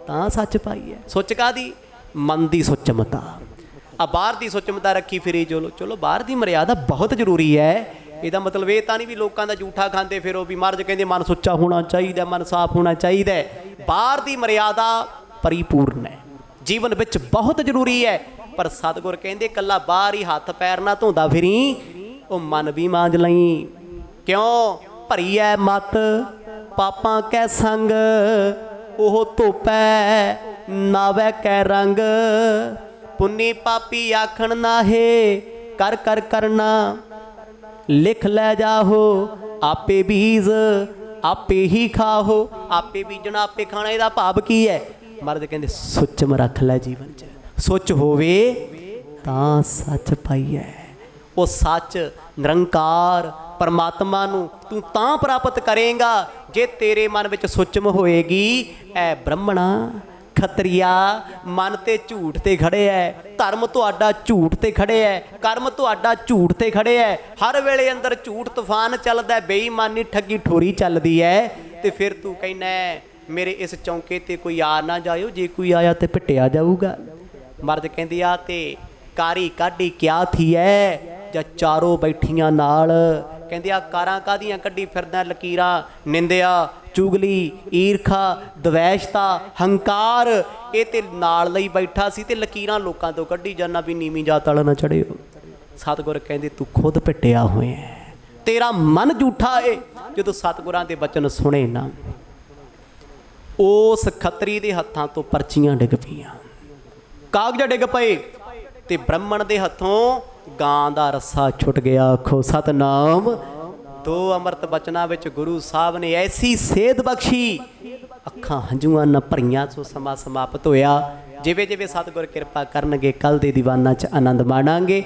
ਤਾਂ ਸੱਚ ਪਾਈਏ। ਸੁੱਚ ਕਾਹਦੀ? ਮਨ ਦੀ ਸੁੱਚਮਤਾ। ਆ ਬਾਹਰ ਦੀ ਸੁੱਚਮਤਾ ਰੱਖੀ ਫਿਰੀ ਚਲੋ, ਚਲੋ ਬਾਹਰ ਦੀ ਮਰਿਆਦਾ ਬਹੁਤ ਜ਼ਰੂਰੀ ਹੈ। ਇਹਦਾ ਮਤਲਬ ਇਹ ਤਾਂ ਨਹੀਂ ਵੀ ਲੋਕਾਂ ਦਾ ਜੂਠਾ ਖਾਂਦੇ ਫਿਰੋ। ਵੀ ਮਰਦ ਕਹਿੰਦੇ ਮਨ ਸੁੱਚਾ ਹੋਣਾ ਚਾਹੀਦਾ, ਮਨ ਸਾਫ਼ ਹੋਣਾ ਚਾਹੀਦਾ। ਬਾਹਰ ਦੀ ਮਰਿਆਦਾ ਪਰਿਪੂਰਨ ਹੈ, ਜੀਵਨ ਵਿੱਚ ਬਹੁਤ ਜ਼ਰੂਰੀ ਹੈ। ਪਰ ਸਤਿਗੁਰ ਕਹਿੰਦੇ ਇਕੱਲਾ ਬਾਹਰ ਹੀ ਹੱਥ ਪੈਰ ਨਾ ਧੋਂਦਾ ਫਿਰੀ, ਉਹ ਮਨ ਵੀ ਮਾਂਜ ਲਈ। ਕਿਉਂ? ਭਰੀ ਐ ਮਤ ਪਾਪਾਂ ਕੈ ਸੰਗ, ਉਹ ਧੋਪੈ ਨਾਵੈ ਕੈ ਰੰਗ। ਪੁੰਨੀ ਪਾਪੀ ਆਖਣ ਨਾਹੇ, ਕਰ ਕਰ ਕਰਨਾ ਲਿਖ ਲੈ ਜਾਹੋ। ਆਪੇ ਬੀਜ ਆਪੇ ਹੀ ਖਾਹੋ। ਆਪੇ ਬੀਜਣਾ ਆਪੇ ਖਾਣਾ, ਇਹਦਾ ਭਾਵ ਕੀ ਹੈ? ਮਰਦ ਕਹਿੰਦੇ ਸੁੱਚਮ ਰੱਖ ਲੈ ਜੀਵਨ 'ਚ। ਸੁੱਚ ਹੋਵੇ ਤਾਂ ਸੱਚ ਪਾਈਐ। ਉਹ ਸੱਚ ਨਿਰੰਕਾਰ ਪਰਮਾਤਮਾ ਨੂੰ ਤੂੰ ਤਾਂ ਪ੍ਰਾਪਤ ਕਰੇਗਾ ਜੇ ਤੇਰੇ ਮਨ ਵਿੱਚ ਸੁਚਮ ਹੋਏਗੀ ਐ ਬ੍ਰਹਮਣਾ ਖੱਤਰੀਆ ਮਨ ਤੇ ਝੂਠ ਤੇ ਖੜੇ ਐ, ਧਰਮ ਤੁਹਾਡਾ ਝੂਠ ਤੇ ਖੜੇ ਐ, ਕਰਮ ਤੁਹਾਡਾ ਝੂਠ ਤੇ ਖੜੇ ਐ, ਹਰ ਵੇਲੇ ਅੰਦਰ ਝੂਠ ਤੂਫਾਨ ਚੱਲਦਾ, ਬੇਈਮਾਨੀ ਠੱਗੀ ਠੋਰੀ ਚੱਲਦੀ ਐ, ਤੇ ਫਿਰ ਤੂੰ ਕਹਿੰਦਾ ਮੇਰੇ ਇਸ ਚੌਂਕੇ ਤੇ ਕੋਈ ਆ ਨਾ ਜਾਇਓ, ਜੇ ਕੋਈ ਆਇਆ ਤੇ ਪਿੱਟਿਆ ਜਾਊਗਾ। ਮਰਦ ਕਹਿੰਦੀ ਆ ਤੇ ਕਾਰੀ ਕਾਢੀ ਕਿਆ ਥੀ ਐ ਜਾਂ ਚਾਰੋਂ ਬੈਠੀਆਂ ਨਾਲ। ਕਹਿੰਦੇ ਆ ਕਾਰਾਂ ਕਾਹਦੀਆਂ ਕੱਢੀ ਫਿਰਦਾ, ਲਕੀਰਾਂ ਨਿੰਦਿਆ ਚੁਗਲੀ ਈਰਖਾ ਦਵੈਸ਼ਤਾ ਹੰਕਾਰ ਇਹ ਤੇ ਨਾਲ ਲਈ ਬੈਠਾ ਸੀ ਤੇ ਲਕੀਰਾਂ ਲੋਕਾਂ ਤੋਂ ਕੱਢੀ ਜਾਣਾ ਵੀ ਨੀਵੀਂ ਜਾਤ ਵਾਲਾ ਨਾ ਚੜਿਓ। ਸਤਿਗੁਰ ਕਹਿੰਦੇ ਤੂੰ ਖੁਦ ਪਿੱਟਿਆ ਹੋਇਆ, ਤੇਰਾ ਮਨ ਝੂਠਾ ਏ। ਜਦੋਂ ਸਤਿਗੁਰਾਂ ਦੇ ਬਚਨ ਸੁਣੇ ਨਾ, ਉਸ ਖੱਤਰੀ ਦੇ ਹੱਥਾਂ ਤੋਂ ਪਰਚੀਆਂ ਡਿੱਗ ਪਈਆਂ, ਕਾਗਜ਼ ਡਿੱਗ ਪਏ ਤੇ ਬ੍ਰਾਹਮਣ ਦੇ ਹੱਥੋਂ ਗਾਂ ਦਾ ਰੱਸਾ ਛੁੱਟ ਗਿਆ। ਆਖੋ ਸਤਨਾਮ। ਦੋ ਅੰਮ੍ਰਿਤ ਬਚਨਾਂ ਵਿੱਚ ਗੁਰੂ ਸਾਹਿਬ ਨੇ ਐਸੀ ਸੇਧ ਬਖਸ਼ੀ, ਅੱਖਾਂ ਹੰਝੂਆਂ ਨਾਲ ਭਰੀਆਂ। ਸੋ ਸਮਾਂ ਸਮਾਪਤ ਹੋਇਆ। ਜਿਵੇਂ ਜਿਵੇਂ ਸਤਿਗੁਰ ਕਿਰਪਾ ਕਰਨਗੇ ਕੱਲ ਦੇ ਦੀਵਾਨਾਂ 'ਚ ਆਨੰਦ ਮਾਣਾਂਗੇ।